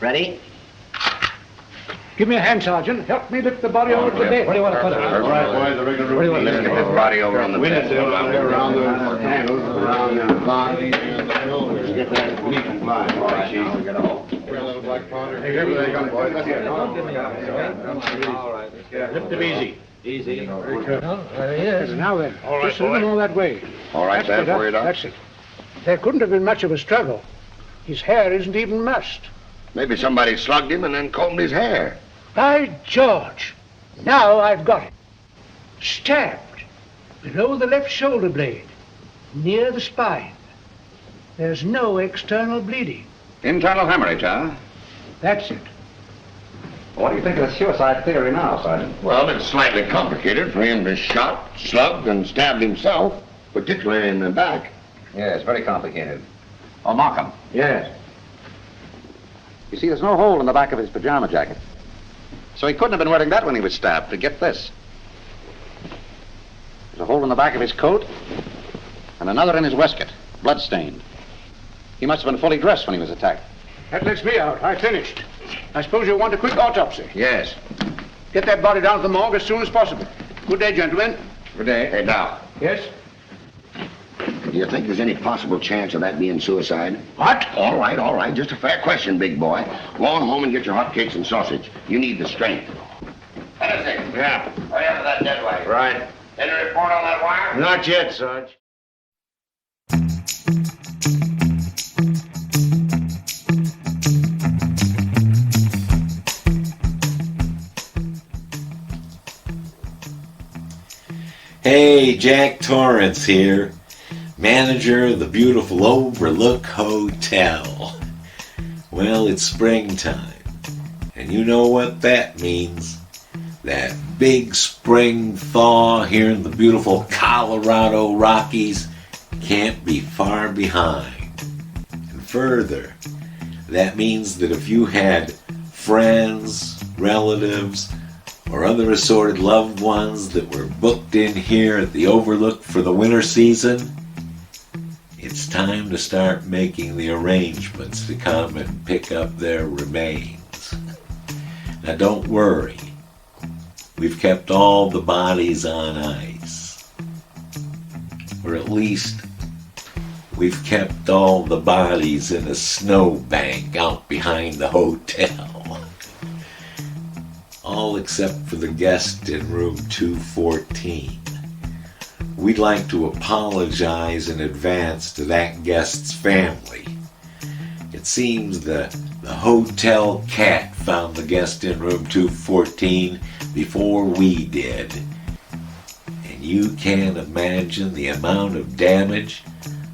Ready? Give me a hand, Sergeant. Help me lift the body over to the bed. Where do you want to put it? All right, boys, the rigor Where do you want to Let's get this body over on the bed. around the handles, around the body, and the shoulders. Get that neat and line. All right, Chief. Get a hold. Black powder. Hey, everything on, boys. That's it. All right. Lift him easy. Easy. There he is. Now then, just a little more that way. All right, That's Sam, for you, Doc. That's it. There couldn't have been much of a struggle. His hair isn't even mussed. Maybe somebody slugged him and then combed his hair. By George! Now I've got it. Stabbed below the left shoulder blade, near the spine. There's no external bleeding. Internal hemorrhage, huh? That's it. What do you think of the suicide theory now, Sergeant? Well, it's slightly complicated for him to shot, slugged, and stabbed himself, particularly in the back. Yes, very complicated. Oh, Markham. Yes. You see, there's no hole in the back of his pajama jacket. So he couldn't have been wearing that when he was stabbed. To get this. There's a hole in the back of his coat, and another in his waistcoat, blood-stained. He must have been fully dressed when he was attacked. That lets me out. I finished. I suppose you'll want a quick autopsy. Yes. Get that body down to the morgue as soon as possible. Good day, gentlemen. Good day. Hey, Doc, Yes? do you think there's any possible chance of that being suicide? What? All right. Just a fair question, big boy. Go on home and get your hotcakes and sausage. You need the strength. Anything? Yeah. Hurry up with that dead weight. Right. Any report on that wire? Not yet, Sarge. Hey, Jack Torrance here, manager of the beautiful Overlook Hotel. Well, it's springtime, and you know what that means. That big spring thaw here in the beautiful Colorado Rockies can't be far behind. And further, that means that if you had friends, relatives, or other assorted loved ones that were booked in here at the Overlook for the winter season, it's time to start making the arrangements to come and pick up their remains. Now don't worry, we've kept all the bodies on ice. Or at least, we've kept all the bodies in a snowbank out behind the hotel. All except for the guest in room 214. We'd like to apologize in advance to that guest's family. It seems the hotel cat found the guest in room 214 before we did. And you can't imagine the amount of damage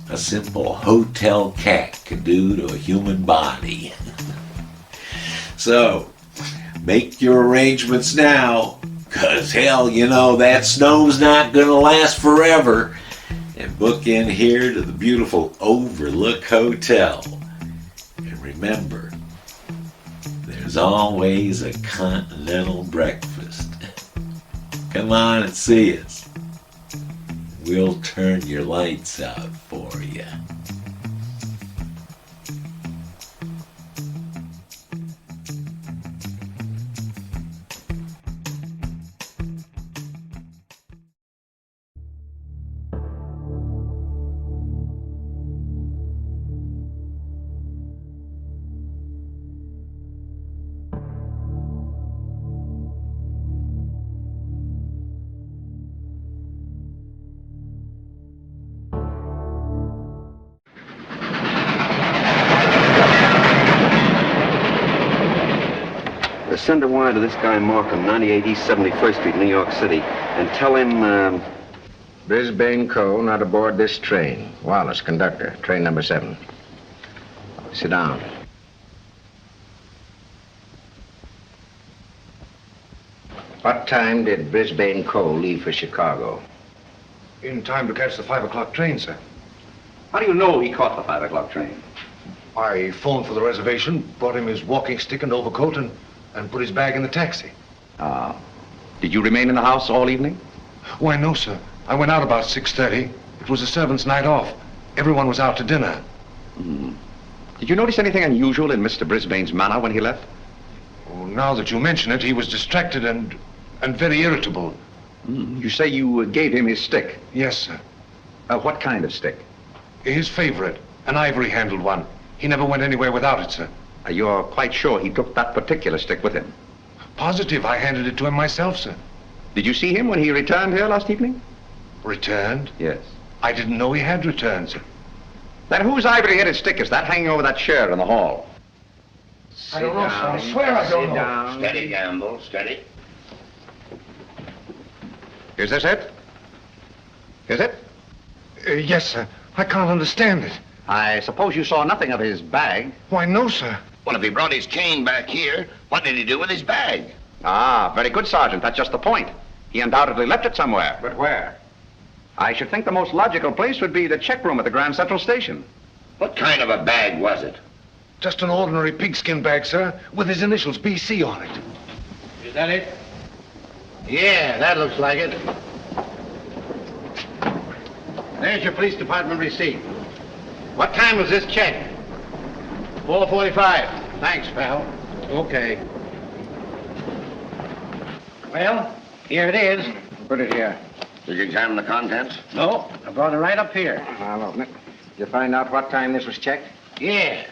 a simple hotel cat can do to a human body. So, make your arrangements now, 'cause hell, you know, that snow's not gonna last forever. And book in here to the beautiful Overlook Hotel. And remember, there's is always a continental breakfast. Come on and see us. We'll turn your lights out for you. Send a wire to this guy Markham, 98 East 71st Street, New York City, and tell him, Brisbane Co. not aboard this train. Wallace, conductor, train number 7. Sit down. What time did Brisbane Co. leave for Chicago? In time to catch the 5 o'clock train, sir. How do you know he caught the 5 o'clock train? I phoned for the reservation, brought him his walking stick and overcoat, and put his bag in the taxi. Did you remain in the house all evening? Why, no, sir. I went out about 6:30. It was a servant's night off. Everyone was out to dinner. Did you notice anything unusual in Mr. Brisbane's manner when he left? Oh, now that you mention it, he was distracted and very irritable. You say you gave him his stick? Yes, sir. What kind of stick? His favorite, an ivory-handled one. He never went anywhere without it, sir. You're quite sure he took that particular stick with him? Positive. I handed it to him myself, sir. Did you see him when he returned here last evening? Returned? Yes. I didn't know he had returned, sir. Then whose ivory-headed stick is that hanging over that chair in the hall? I don't know, sir. I swear I don't know. Down. Steady, Gamble, steady. Is this it? Is it? Yes, sir. I can't understand it. I suppose you saw nothing of his bag. Why, no, sir. Well, if he brought his chain back here, what did he do with his bag? Very good, Sergeant. That's just the point. He undoubtedly left it somewhere. But where? I should think the most logical place would be the check room at the Grand Central Station. What kind of a bag was it? Just an ordinary pigskin bag, sir, with his initials BC on it. Is that it? Yeah, that looks like it. There's your police department receipt. What time was this check? 4:45. Thanks, pal. Okay. Well, here it is. Put it here. Did you examine the contents? No, I brought it right up here. I'll open it. Did you find out what time this was checked? Yeah.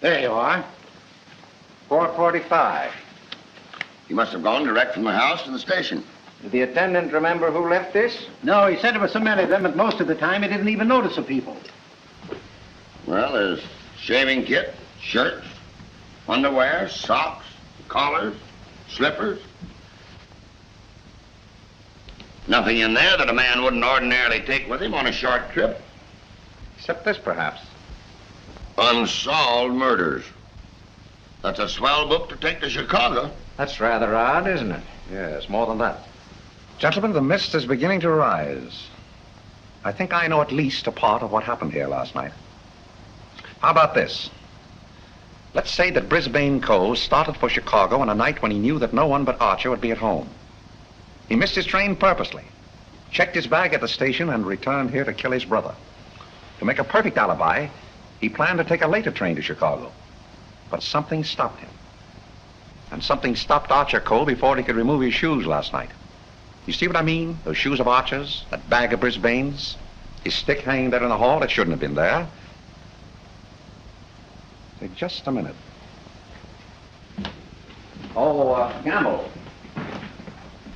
There you are. 4:45. He must have gone direct from the house to the station. Did the attendant remember who left this? No, he said there were so many of them, but most of the time he didn't even notice the people. Well, there's shaving kit, shirts, underwear, socks, collars, slippers. Nothing in there that a man wouldn't ordinarily take with him on a short trip. Except this, perhaps. Unsolved Murders. That's a swell book to take to Chicago. That's rather odd, isn't it? Yes, more than that. Gentlemen, the mist is beginning to rise. I think I know at least a part of what happened here last night. How about this? Let's say that Brisbane Co. started for Chicago on a night when he knew that no one but Archer would be at home. He missed his train purposely, checked his bag at the station, and returned here to kill his brother. To make a perfect alibi, he planned to take a later train to Chicago. But something stopped him. And something stopped Archer Co. before he could remove his shoes last night. You see what I mean? Those shoes of Archer's, that bag of Brisbane's, his stick hanging there in the hall, it shouldn't have been there. Wait just a minute. Oh, Gamble.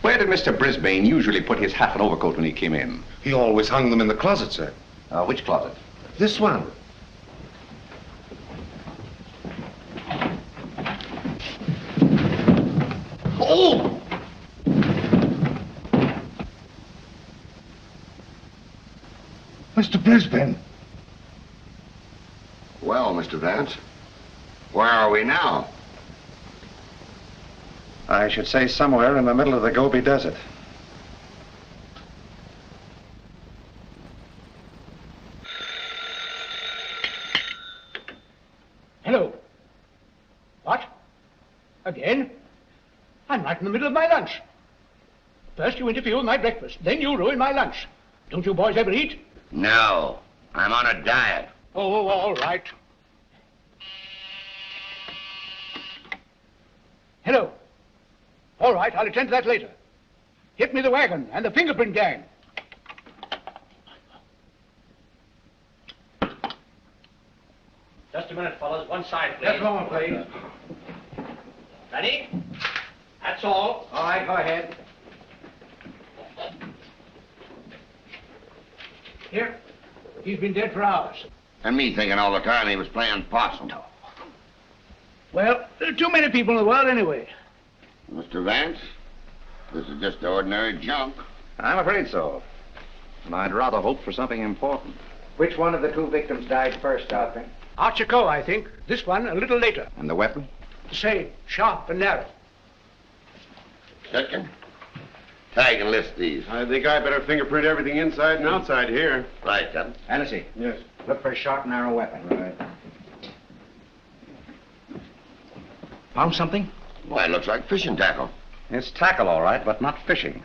Where did Mr. Brisbane usually put his hat and overcoat when he came in? He always hung them in the closet, sir. Which closet? This one. Oh! Mr. Brisbane. Well, Mr. Vance, where are we now? I should say somewhere in the middle of the Gobi Desert. Hello. What? Again? I'm right in the middle of my lunch. First you interfere with my breakfast, then you ruin my lunch. Don't you boys ever eat? No, I'm on a diet. Oh, all right. Hello. All right, I'll attend to that later. Hit me the wagon and the fingerprint gang. Just a minute, fellas. One side, please. That's all, please. Ready? That's all. All right, go ahead. Here. He's been dead for hours. And me thinking all the time he was playing possum. No. Well, there are too many people in the world anyway. Mr. Vance, this is just ordinary junk. I'm afraid so. And I'd rather hope for something important. Which one of the two victims died first, Doctor? Archer Coe, I think. This one a little later. And the weapon? The same, sharp and narrow. Second. Tag and list these. I think I better fingerprint everything inside and outside here. Right, Captain. Hennessy. Yes. Look for a sharp, narrow weapon. Right. Found something? Why, it looks like fishing tackle. It's tackle, all right, but not fishing.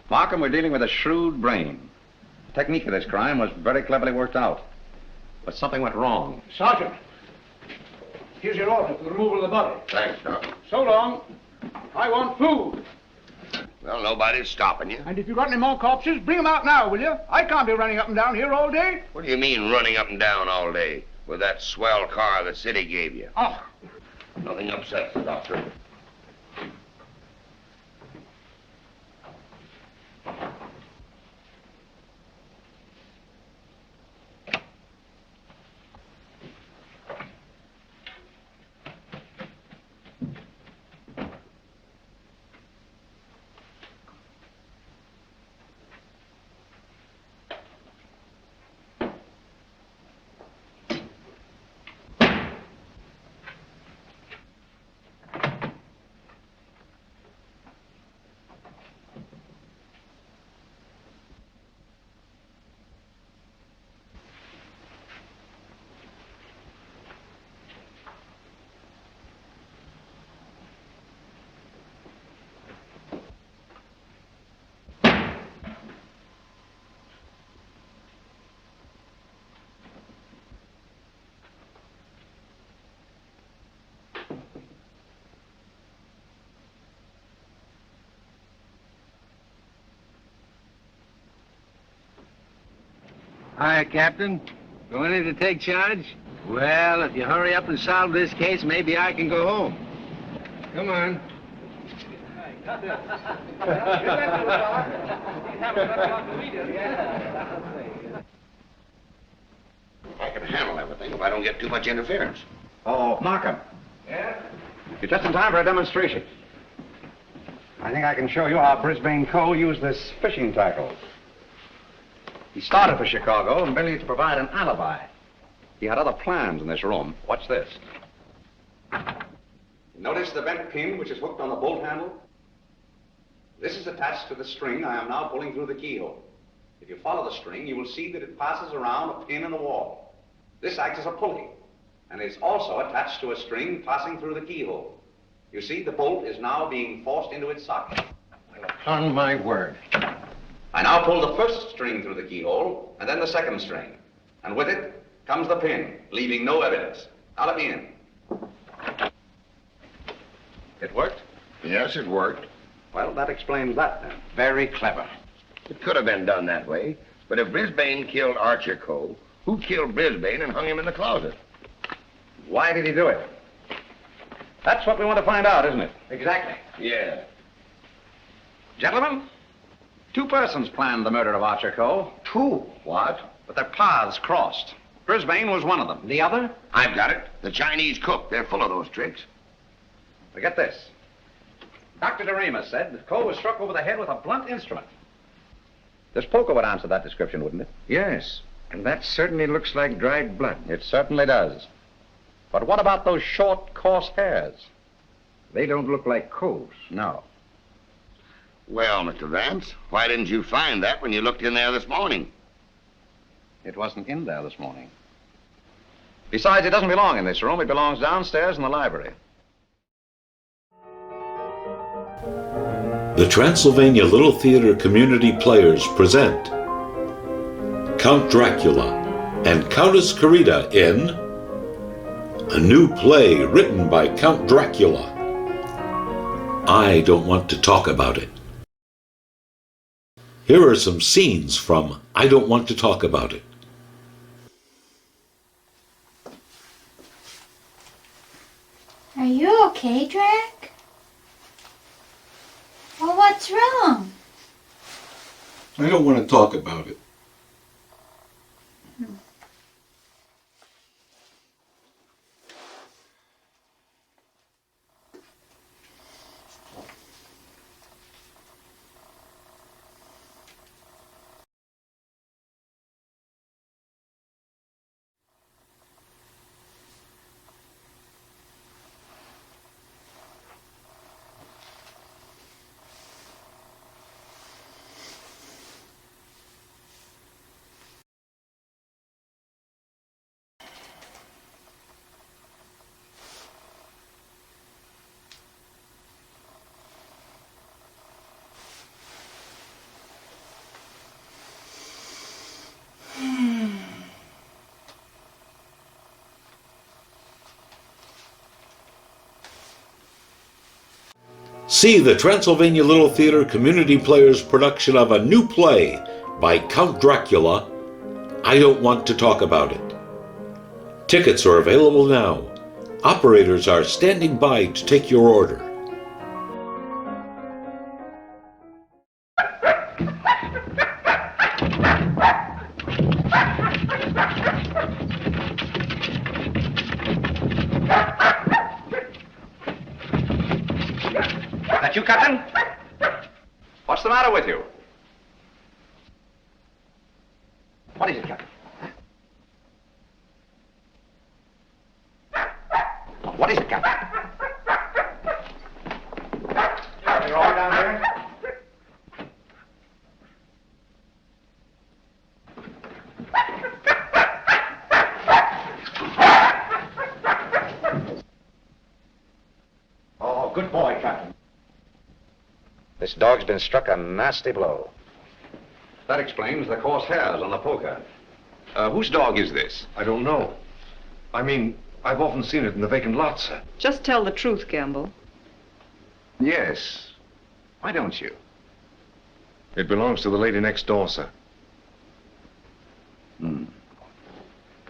Markham, we're dealing with a shrewd brain. The technique of this crime was very cleverly worked out. But something went wrong. Sergeant, here's your order for the removal of the body. Thanks, Doc. So long. I want food. Well, nobody's stopping you. And if you've got any more corpses, bring them out now, will you? I can't be running up and down here all day. What do you mean running up and down all day with that swell car the city gave you? Oh. Nothing upsets the doctor. Hi, Captain. Going in to take charge? Well, if you hurry up and solve this case, maybe I can go home. Come on. I can handle everything if I don't get too much interference. Oh, Markham. Yeah? You're just in time for a demonstration. I think I can show you how Brisbane Coe used this fishing tackle. He started for Chicago merely to provide an alibi. He had other plans in this room. Watch this. Notice the bent pin which is hooked on the bolt handle? This is attached to the string I am now pulling through the keyhole. If you follow the string, you will see that it passes around a pin in the wall. This acts as a pulley, and is also attached to a string passing through the keyhole. You see, the bolt is now being forced into its socket. On my word. I now pull the first string through the keyhole, and then the second string. And with it comes the pin, leaving no evidence. Now let me in. It worked? Yes, it worked. Well, that explains that then. Very clever. It could have been done that way, but if Brisbane killed Archer Coe, who killed Brisbane and hung him in the closet? Why did he do it? That's what we want to find out, isn't it? Exactly. Yeah. Gentlemen, two persons planned the murder of Archer Coe. Two? What? But their paths crossed. Brisbane was one of them. The other? I've got it. The Chinese cook. They're full of those tricks. Forget this. Dr. Doremus said that Coe was struck over the head with a blunt instrument. This poker would answer that description, wouldn't it? Yes. And that certainly looks like dried blood. It certainly does. But what about those short, coarse hairs? They don't look like Coe's. No. Well, Mr. Vance, why didn't you find that when you looked in there this morning? It wasn't in there this morning. Besides, it doesn't belong in this room. It belongs downstairs in the library. The Transylvania Little Theater Community Players present Count Dracula and Countess Carita in a new play written by Count Dracula. I don't want to talk about it. Here are some scenes from I Don't Want to Talk About It. Are you okay, Drac? Well, what's wrong? I don't want to talk about it. See the Transylvania Little Theater Community Players production of a new play by Count Dracula, I Don't Want to Talk About It. Tickets are available now. Operators are standing by to take your order. That you, Captain? What's the matter with you? What is it, Captain? What is it, Captain? You're all down here? Oh, good boy, Captain. This dog's been struck a nasty blow. That explains the coarse hairs on the poker. Whose dog is this? I don't know. I mean, I've often seen it in the vacant lots, sir. Just tell the truth, Gamble. Yes. Why don't you? It belongs to the lady next door, sir.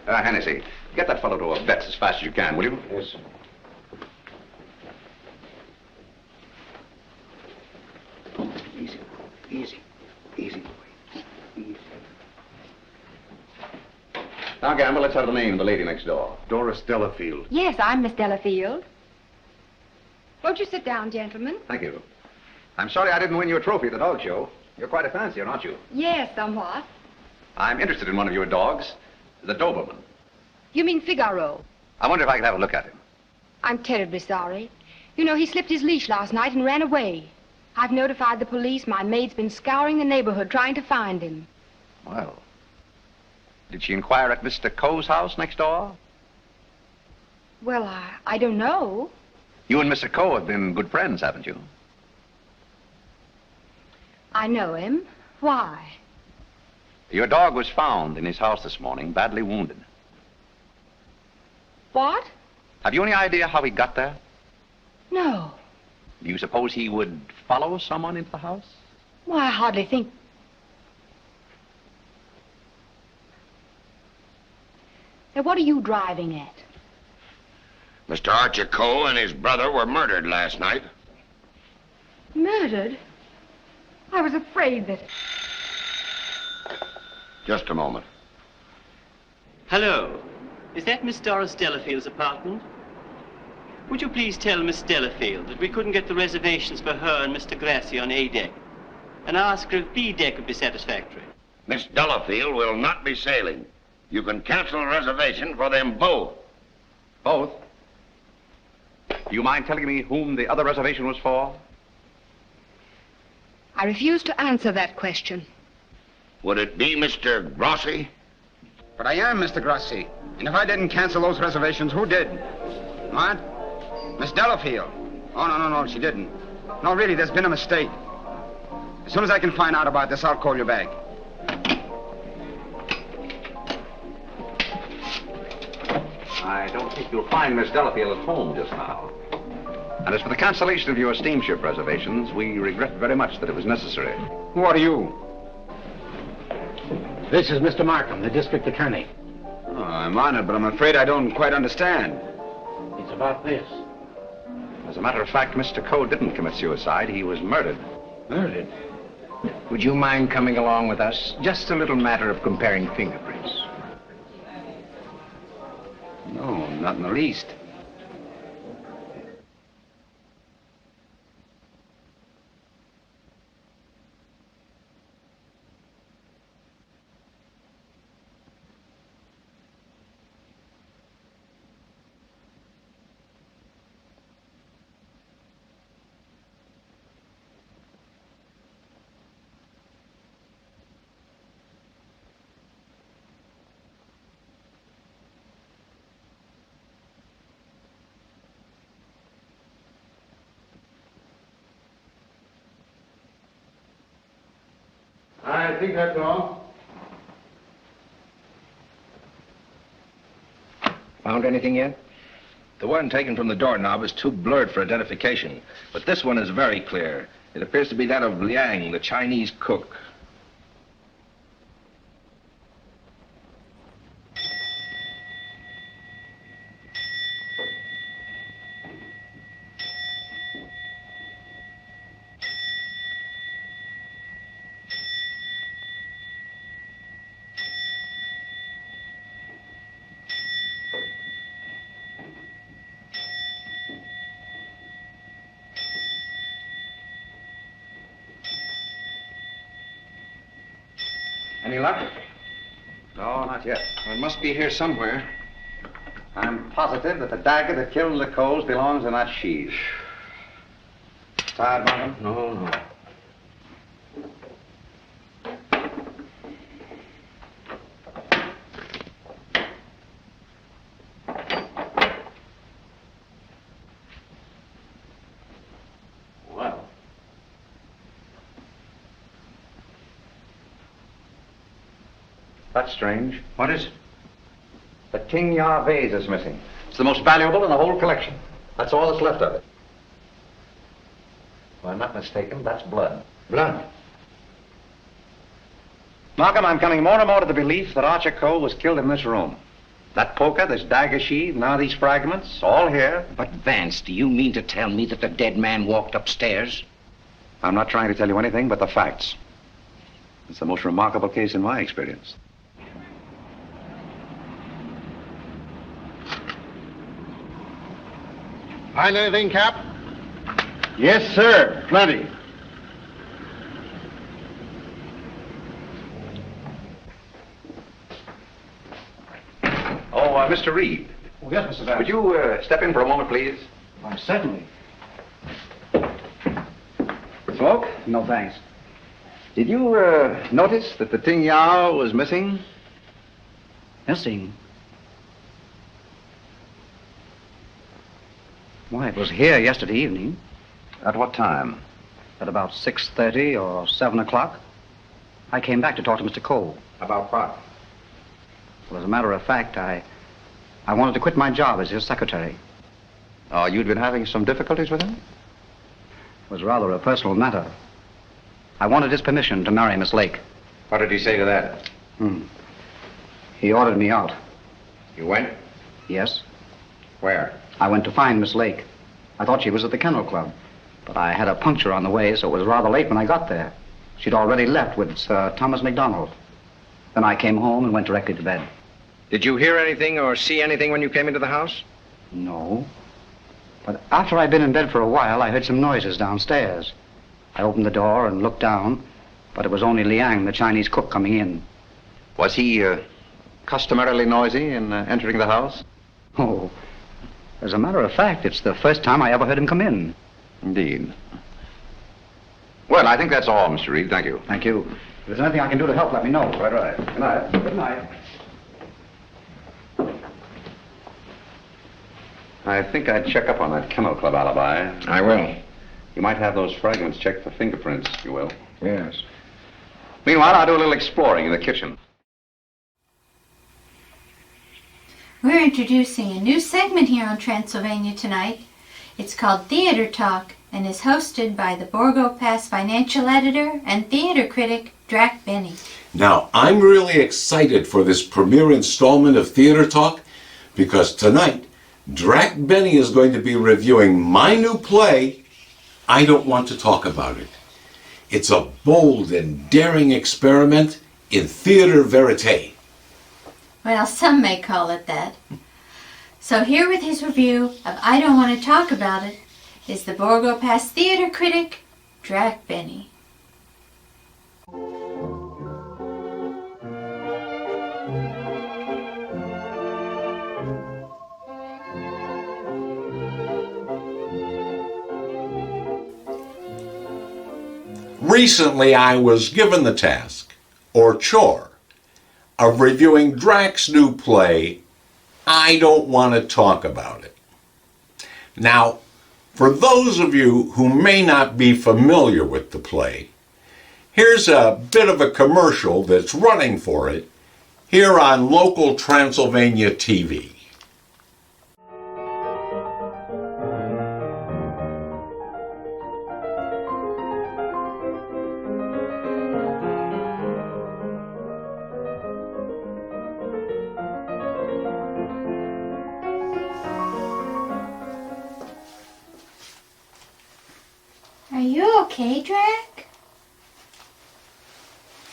Hennessy, get that fellow to a vet's as fast as you can, will you? Yes, sir. Easy, easy, easy, boy. Easy. Now, Gamble, let's have the name of the lady next door. Doris Delafield. Yes, I'm Miss Delafield. Won't you sit down, gentlemen? Thank you. I'm sorry I didn't win you a trophy at the dog show. You're quite a fancier, aren't you? Yes, somewhat. I'm interested in one of your dogs, the Doberman. You mean Figaro? I wonder if I could have a look at him. I'm terribly sorry. You know, he slipped his leash last night and ran away. I've notified the police. My maid's been scouring the neighborhood trying to find him. Well, did she inquire at Mr. Coe's house next door? Well, I don't know. You and Mr. Coe have been good friends, haven't you? I know him. Why? Your dog was found in his house this morning, badly wounded. What? Have you any idea how he got there? No. Do you suppose he would follow someone into the house? Well, I hardly think... Now, what are you driving at? Mr. Archer Coe and his brother were murdered last night. Murdered? I was afraid that... Just a moment. Hello. Is that Miss Doris Delafield's apartment? Would you please tell Miss Delafield that we couldn't get the reservations for her and Mr. Grassi on A deck, and ask her if B deck would be satisfactory? Miss Delafield will not be sailing. You can cancel a reservation for them both. Both? Do you mind telling me whom the other reservation was for? I refuse to answer that question. Would it be Mr. Grossi? But I am Mr. Grossi. And if I didn't cancel those reservations, who did? What? Miss Delafield. Oh, no, she didn't. No, really, there's been a mistake. As soon as I can find out about this, I'll call you back. I don't think you'll find Miss Delafield at home just now. And as for the cancellation of your steamship reservations, we regret very much that it was necessary. Who are you? This is Mr. Markham, the district attorney. Oh, I'm honored, but I'm afraid I don't quite understand. It's about this. As a matter of fact, Mr. Coe didn't commit suicide. He was murdered. Murdered? Would you mind coming along with us? Just a little matter of comparing fingerprints. No, not in the least. I think that's all. Found anything yet? The one taken from the doorknob is too blurred for identification, but this one is very clear. It appears to be that of Liang, the Chinese cook. Any luck? No, not yet. Well, it must be here somewhere. I'm positive that the dagger that killed the Coles belongs in that sheath. Tired, Markham? No. Well. That's strange. What is it? The King Ya vase is missing. It's the most valuable in the whole collection. That's all that's left of it. If I'm not mistaken, that's blood. Blood? Markham, I'm coming more and more to the belief that Archer Cole was killed in this room. That poker, this dagger sheath, now these fragments, all here. But Vance, do you mean to tell me that the dead man walked upstairs? I'm not trying to tell you anything but the facts. It's the most remarkable case in my experience. Find anything, Cap? Yes, sir. Plenty. Oh, Mr. Reed. Oh, yes, Mr. Vance. Would you step in for a moment, please? Why, certainly. Smoke? No, thanks. Did you notice that the Ting Yao was missing? Missing? Why, it was here yesterday evening. At what time? At about 6:30 or 7 o'clock. I came back to talk to Mr. Cole. About what? Well, as a matter of fact, I wanted to quit my job as his secretary. Oh, you'd been having some difficulties with him? It was rather a personal matter. I wanted his permission to marry Miss Lake. What did he say to that? He ordered me out. You went? Yes. Where? I went to find Miss Lake. I thought she was at the Kennel Club, but I had a puncture on the way, so it was rather late when I got there. She'd already left with Sir Thomas MacDonald. Then I came home and went directly to bed. Did you hear anything or see anything when you came into the house? No. But after I'd been in bed for a while, I heard some noises downstairs. I opened the door and looked down, but it was only Liang, the Chinese cook, coming in. Was he customarily noisy in entering the house? Oh, as a matter of fact, it's the first time I ever heard him come in. Indeed. Well, I think that's all, Mr. Reed. Thank you. Thank you. If there's anything I can do to help, let me know. Quite right. Good night. Good night. I think I'd check up on that Kennel Club alibi. I will. You might have those fragments checked for fingerprints, if you will. Yes. Meanwhile, I'll do a little exploring in the kitchen. We're introducing a new segment here on Transylvania tonight. It's called Theater Talk and is hosted by the Borgo Pass financial editor and theater critic, Drac Benny. Now, I'm really excited for this premiere installment of Theater Talk because tonight, Drac Benny is going to be reviewing my new play, I Don't Want to Talk About It. It's a bold and daring experiment in theater verite. Well, some may call it that. So here with his review of I Don't Want to Talk About It is the Borgo Pass theater critic, Drac Benny. Recently, I was given the task, or chore, of reviewing Drac's new play, I Don't Want to Talk About It. Now, for those of you who may not be familiar with the play, here's a bit of a commercial that's running for it here on local Transylvania TV. Are you okay, Drac?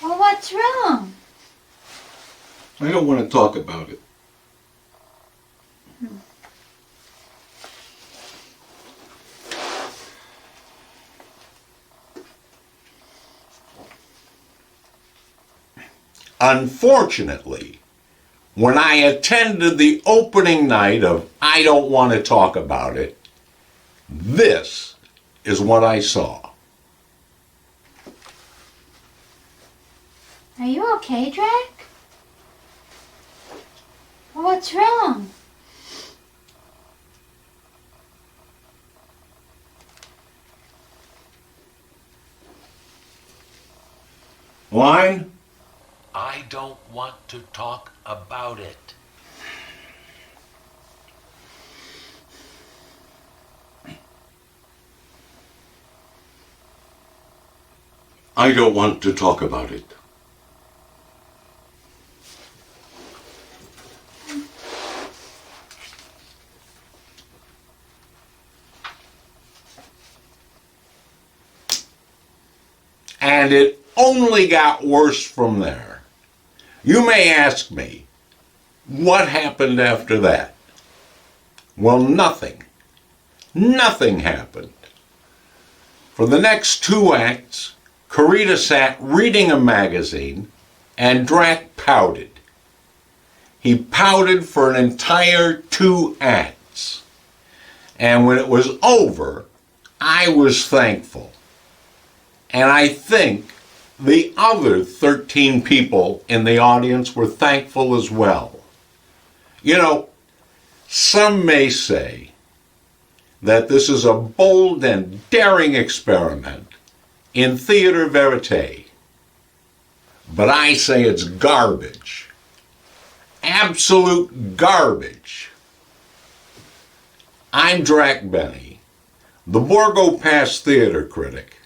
Well, what's wrong? I don't want to talk about it. Unfortunately, when I attended the opening night of I Don't Want to Talk About It, this is what I saw. Are you okay, Drac? Well, what's wrong? Line? I don't want to talk about it. I don't want to talk about it. And it only got worse from there. You may ask me, what happened after that? Well, nothing. Nothing happened. For the next 2 acts, Carita sat reading a magazine, and Drac pouted. He pouted for an entire 2 acts. And when it was over, I was thankful. And I think the other 13 people in the audience were thankful as well. You know, some may say that this is a bold and daring experiment in theater verite. But I say it's garbage. Absolute garbage. I'm Drac Benny, the Borgo Pass theater critic,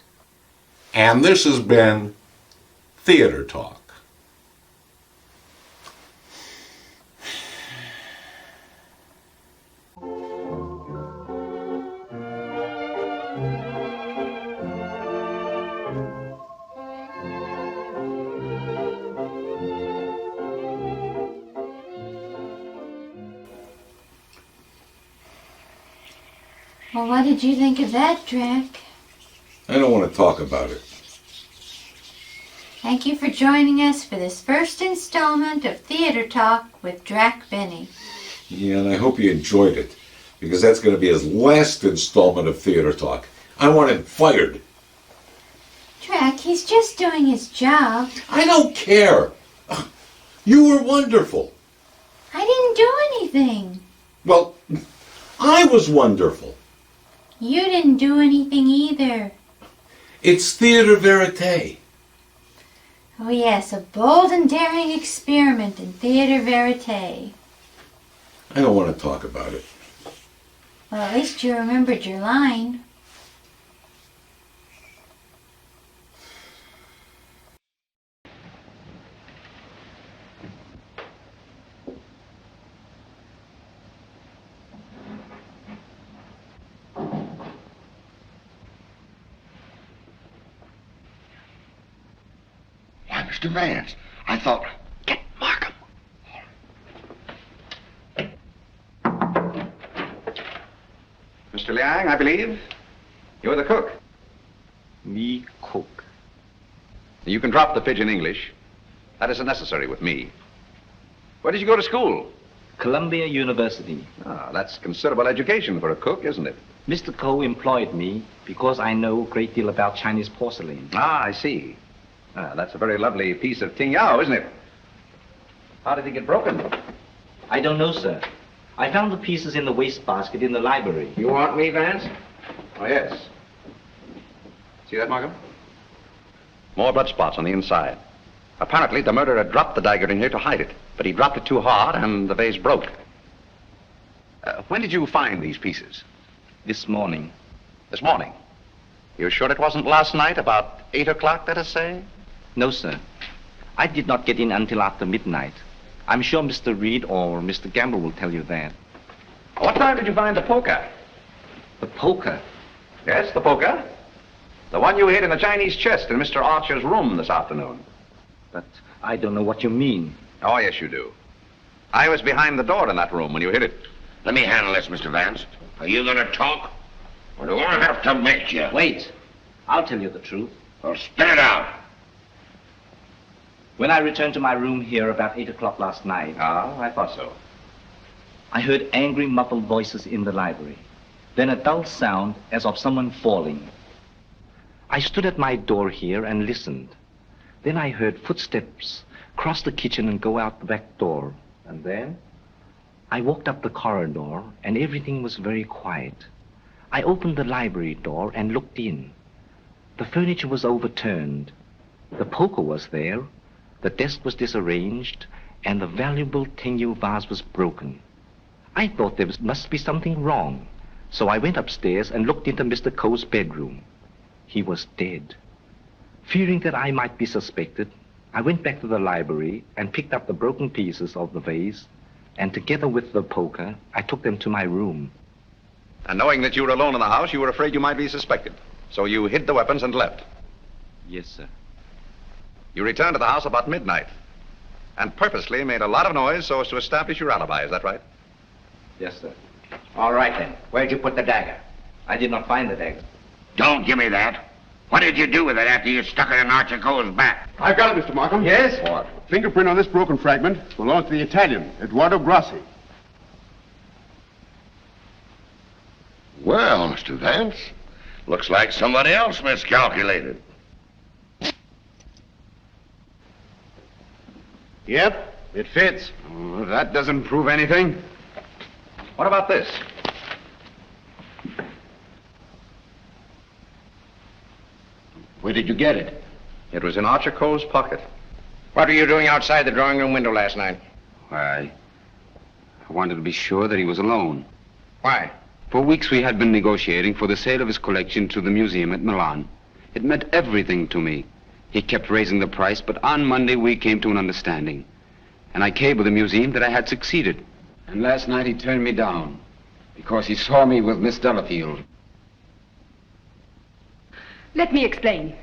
and this has been Theater Talk. Well, what did you think of that, Drac? I don't want to talk about it. Thank you for joining us for this first installment of Theater Talk with Drac Benny. Yeah, and I hope you enjoyed it, because that's going to be his last installment of Theater Talk. I want him fired. Drac, he's just doing his job. I don't care. You were wonderful. I didn't do anything. Well, I was wonderful. You didn't do anything either. It's theater verite. Oh yes, a bold and daring experiment in theater verite. I don't want to talk about it. Well, at least you remembered your line. Why, Mr. Vance, I thought... Mr. Liang, I believe. You're the cook. Me cook. You can drop the pidgin English. That isn't necessary with me. Where did you go to school? Columbia University. Ah, that's considerable education for a cook, isn't it? Mr. Ko employed me because I know a great deal about Chinese porcelain. Ah, I see. Ah, that's a very lovely piece of ting yao, isn't it? How did it get broken? I don't know, sir. I found the pieces in the wastebasket in the library. You want me, Vance? Oh, yes. See that, Markham? More blood spots on the inside. Apparently, the murderer dropped the dagger in here to hide it, but he dropped it too hard and the vase broke. When did you find these pieces? This morning. This morning? You sure it wasn't last night, about 8 o'clock, let us say? No, sir. I did not get in until after midnight. I'm sure Mr. Reed or Mr. Gamble will tell you that. What time did you find the poker? The poker? Yes, the poker. The one you hid in the Chinese chest in Mr. Archer's room this afternoon. But I don't know what you mean. Oh, yes, you do. I was behind the door in that room when you hid it. Let me handle this, Mr. Vance. Are you going to talk? Or do I have to make you? Wait. I'll tell you the truth. Well, spit it out. When I returned to my room here about 8 o'clock last night... Ah, I thought so. I heard angry, muffled voices in the library. Then a dull sound as of someone falling. I stood at my door here and listened. Then I heard footsteps cross the kitchen and go out the back door. And then? I walked up the corridor and everything was very quiet. I opened the library door and looked in. The furniture was overturned. The poker was there. The desk was disarranged, and the valuable Tengyu vase was broken. I thought there must be something wrong, so I went upstairs and looked into Mr. Ko's bedroom. He was dead. Fearing that I might be suspected, I went back to the library and picked up the broken pieces of the vase, and together with the poker, I took them to my room. And knowing that you were alone in the house, you were afraid you might be suspected. So you hid the weapons and left. Yes, sir. You returned to the house about midnight and purposely made a lot of noise so as to establish your alibi. Is that right? Yes, sir. All right, then. Where'd you put the dagger? I did not find the dagger. Don't give me that. What did you do with it after you stuck it in Archer Cole's back? I've got it, Mr. Markham. Yes? What? Fingerprint on this broken fragment belongs to the Italian, Eduardo Grassi. Well, Mr. Vance, looks like somebody else miscalculated. Yep, it fits. Oh, that doesn't prove anything. What about this? Where did you get it? It was in Archer Cole's pocket. What were you doing outside the drawing room window last night? Why, I wanted to be sure that he was alone. Why? For weeks we had been negotiating for the sale of his collection to the museum at Milan. It meant everything to me. He kept raising the price, but on Monday we came to an understanding. And I cabled the museum that I had succeeded. And last night he turned me down because he saw me with Miss Delafield. Let me explain.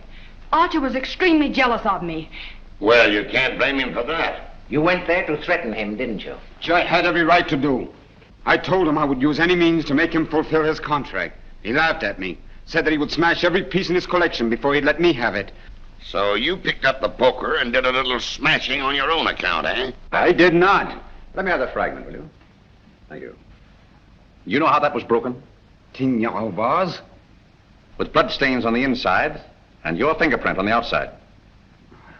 Archer was extremely jealous of me. Well, you can't blame him for that. You went there to threaten him, didn't you? Which I had every right to do. I told him I would use any means to make him fulfill his contract. He laughed at me, said that he would smash every piece in his collection before he'd let me have it. So you picked up the poker and did a little smashing on your own account, eh? I did not. Let me have the fragment, will you? Thank you. You know how that was broken? Ting Yao vase? With blood stains on the inside and your fingerprint on the outside.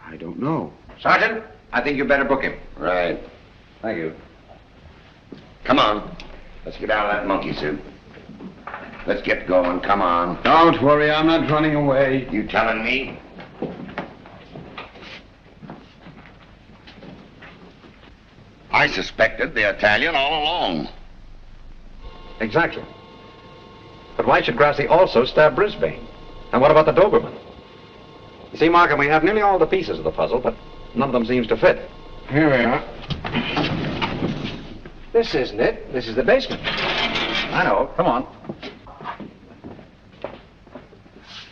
I don't know. Sergeant, I think you better book him. Right. Thank you. Come on. Let's get out of that monkey suit. Let's get going. Come on. Don't worry, I'm not running away. You telling me? I suspected the Italian all along. Exactly. But why should Grassi also stab Brisbane? And what about the Doberman? You see, Markham, we have nearly all the pieces of the puzzle, but none of them seems to fit. Here we are. This isn't it. This is the basement. I know. Come on.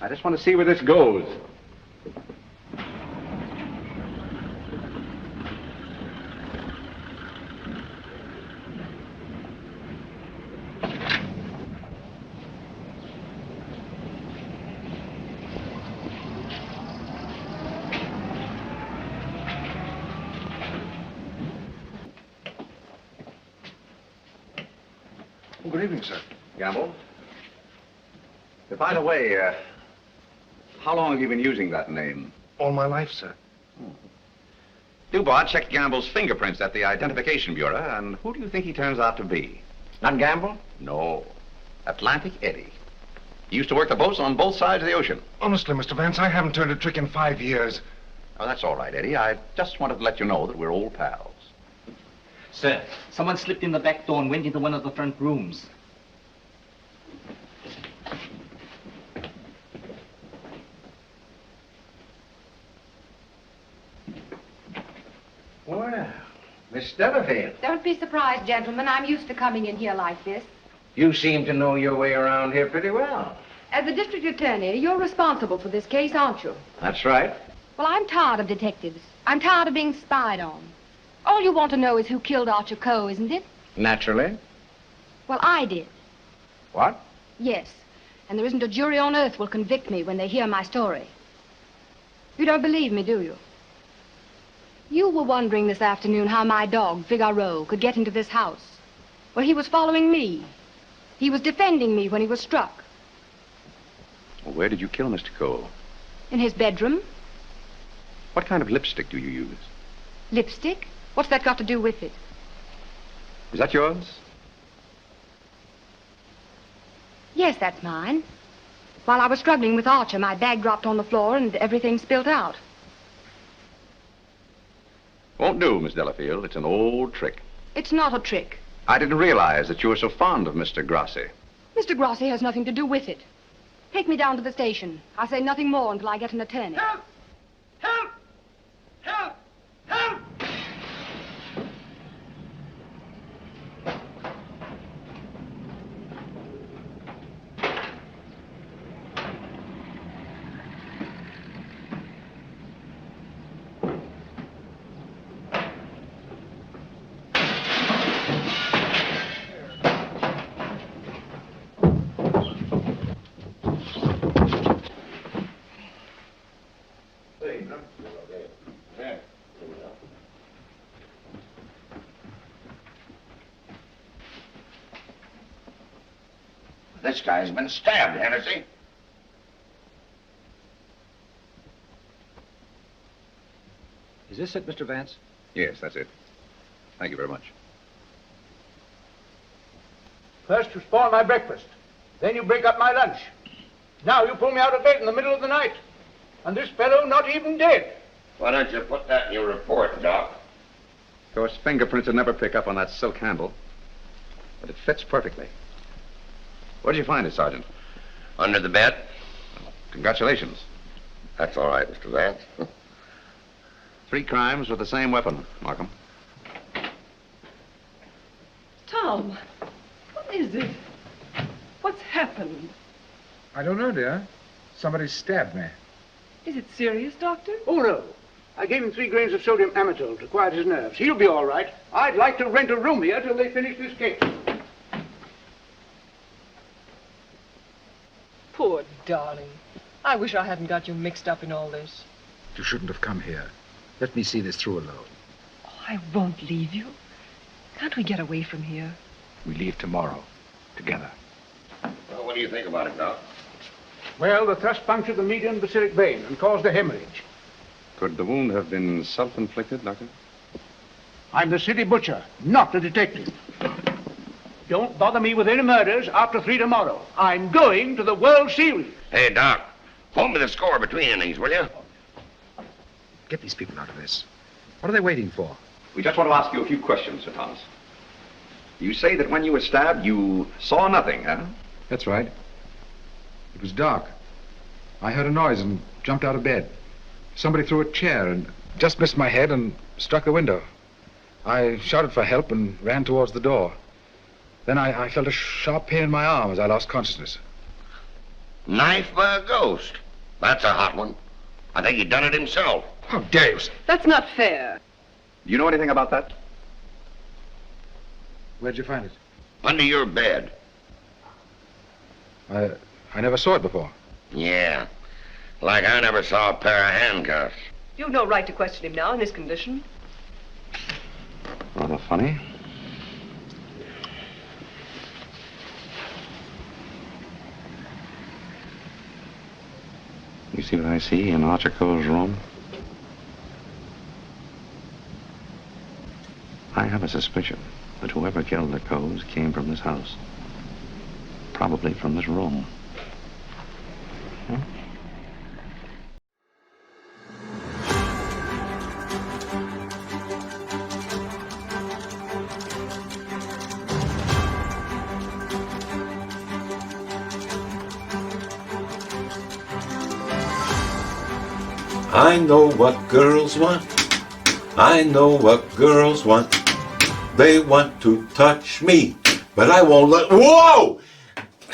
I just want to see where this goes. Good evening, sir. Gamble? By the way, how long have you been using that name? All my life, sir. Dubois checked Gamble's fingerprints at the Identification Bureau, and who do you think he turns out to be? Not Gamble? No. Atlantic Eddie. He used to work the boats on both sides of the ocean. Honestly, Mr. Vance, I haven't turned a trick in 5 years. Oh, that's all right, Eddie. I just wanted to let you know that we're old pals. Sir, someone slipped in the back door and went into one of the front rooms. Well, Miss Delafield, Don't be surprised, gentlemen. I'm used to coming in here like this. you seem to know your way around here pretty well. As the district attorney, you're responsible for this case, aren't you? That's right. Well, I'm tired of detectives. I'm tired of being spied on. All you want to know is who killed Archer Coe, isn't it? Naturally. Well, I did. What? Yes. And there isn't a jury on earth will convict me when they hear my story. You don't believe me, do you? You were wondering this afternoon how my dog, Figaro, could get into this house. Well, he was following me. He was defending me when he was struck. Well, where did you kill Mr. Cole? In his bedroom. What kind of lipstick do you use? Lipstick? What's that got to do with it? Is that yours? Yes, that's mine. While I was struggling with Archer, my bag dropped on the floor and everything spilled out. Won't do, Miss Delafield. It's an old trick. It's not a trick. I didn't realize that you were so fond of Mr. Grassi. Mr. Grossi has nothing to do with it. Take me down to the station. I'll say nothing more until I get an attorney. Help! Help! Help! Help! This guy's been stabbed, Hennessy. Is this it, Mr. Vance? Yes, that's it. Thank you very much. First you spoil my breakfast. Then you break up my lunch. Now you pull me out of bed in the middle of the night. And this fellow not even dead. Why don't you put that in your report, Doc? Of course, fingerprints would never pick up on that silk handle. But it fits perfectly. Where did you find it, Sergeant? Under the bed. Congratulations. That's all right, Mr. Vance. 3 crimes with the same weapon, Markham. Tom, what is it? What's happened? I don't know, dear. Somebody stabbed me. Is it serious, Doctor? Oh, no. I gave him 3 grains of sodium amytal to quiet his nerves. He'll be all right. I'd like to rent a room here till they finish this case. Poor darling. I wish I hadn't got you mixed up in all this. You shouldn't have come here. Let me see this through alone. Oh, I won't leave you. Can't we get away from here? We leave tomorrow. Together. Well, what do you think about it, Doc? Well, the thrust punctured the median basilic vein and caused a hemorrhage. Could the wound have been self-inflicted, Doctor? I'm the city butcher, not the detective. Don't bother me with any murders after 3 tomorrow. I'm going to the World Series. Hey, Doc, hold me the score between innings, will you? Get these people out of this. What are they waiting for? We just want to ask you a few questions, Sir Thomas. You say that when you were stabbed, you saw nothing, huh? That's right. It was dark. I heard a noise and jumped out of bed. Somebody threw a chair and just missed my head and struck the window. I shouted for help and ran towards the door. Then I felt a sharp pain in my arm as I lost consciousness. Knife by a ghost. That's a hot one. I think he done it himself. How dare you? That's not fair. Do you know anything about that? Where'd you find it? Under your bed. I never saw it before. Yeah. Like I never saw a pair of handcuffs. You've no right to question him now in this condition. Rather funny. You see what I see in Archer Cole's room? I have a suspicion that whoever killed the Coes came from this house. Probably from this room. Hmm? I know what girls want. I know what girls want. They want to touch me, but I won't let... Whoa!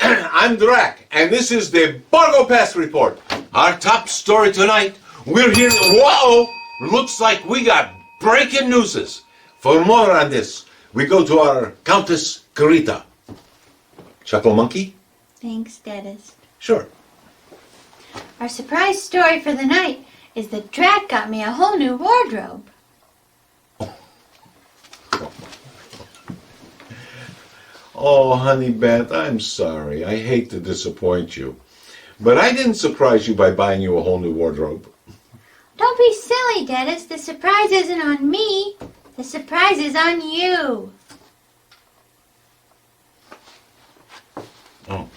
I'm Drac, and this is the Borgo Pass Report. Our top story tonight, we're here... Whoa! Looks like we got breaking newses. For more on this, we go to our Countess Carita. Chuckle Monkey? Thanks, Deadest. Sure. Our surprise story for the night is that Drac got me a whole new wardrobe. Oh, honey Beth, I'm sorry. I hate to disappoint you. But I didn't surprise you by buying you a whole new wardrobe. Don't be silly, Dennis. The surprise isn't on me. The surprise is on you. Oh.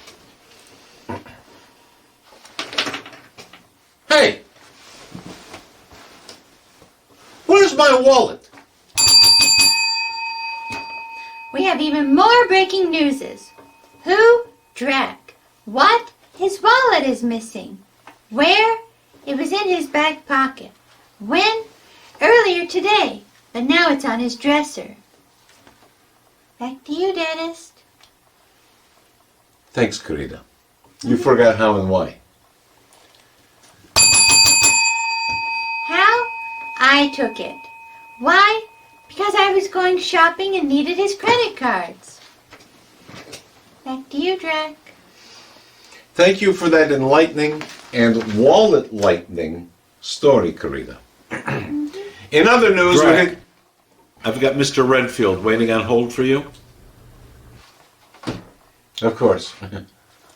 Hey! Where's my wallet? We have even more breaking newses. Who? Drac. What? His wallet is missing. Where? It was in his back pocket. When? Earlier today. But now it's on his dresser. Back to you, Dentist. Thanks, Carita. You forgot how and why. How? I took it. Why? Because I was going shopping and needed his credit cards. Back to you, Drac. Thank you for that enlightening and wallet-lightening story, Carita. In other news, I've got Mr. Redfield waiting on hold for you. Of course.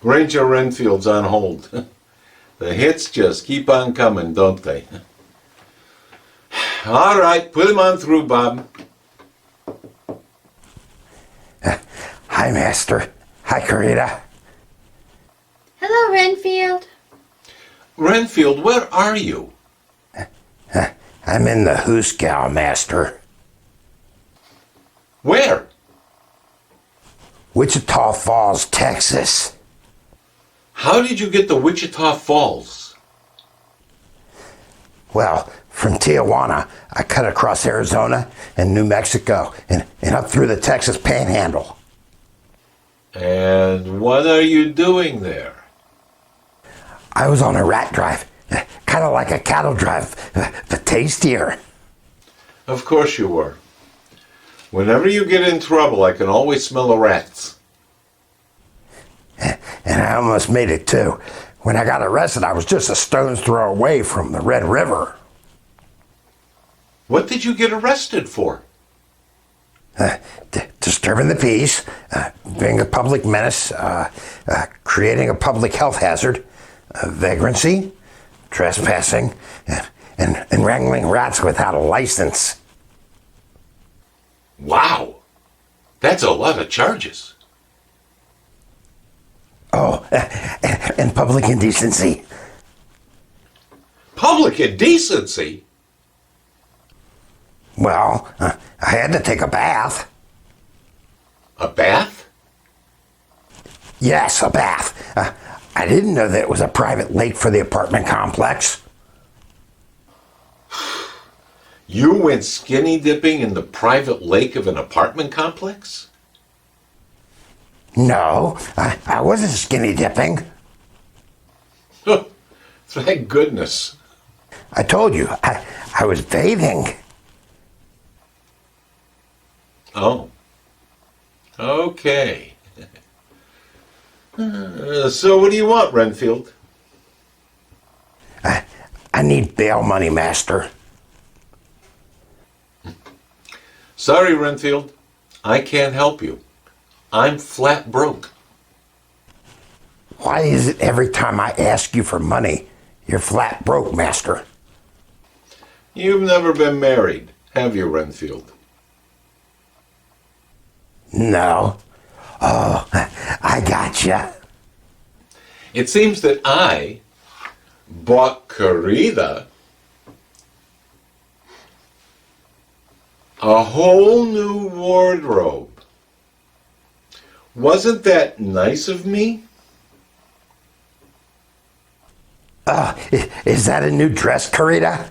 Ranger Renfield's on hold. The hits just keep on coming, don't they? All right, put him on through, Bob. Hi, Master. Hi, Carita. Hello, Renfield. Renfield, where are you? I'm in the Hooskow, Master. Where? Wichita Falls, Texas. How did you get to Wichita Falls? Well, from Tijuana, I cut across Arizona and New Mexico and up through the Texas Panhandle. And what are you doing there? I was on a rat drive, kind of like a cattle drive, but tastier. Of course you were. Whenever you get in trouble, I can always smell the rats. And I almost made it too. When I got arrested, I was just a stone's throw away from the Red River. What did you get arrested for? Disturbing the peace, being a public menace, creating a public health hazard, vagrancy, trespassing, and wrangling rats without a license. Wow! That's a lot of charges. Oh, and public indecency. Public indecency? Well, I had to take a bath. A bath? Yes, a bath. I didn't know that it was a private lake for the apartment complex. You went skinny dipping in the private lake of an apartment complex? No, I wasn't skinny dipping. Thank goodness. I told you, I was bathing. Oh. Okay. So what do you want, Renfield? I need bail money, Master. Sorry, Renfield. I can't help you. I'm flat broke. Why is it every time I ask you for money, you're flat broke, Master? You've never been married, have you, Renfield? No. Oh, I gotcha. It seems that I bought Carita a whole new wardrobe. Wasn't that nice of me? Is that a new dress, Carita?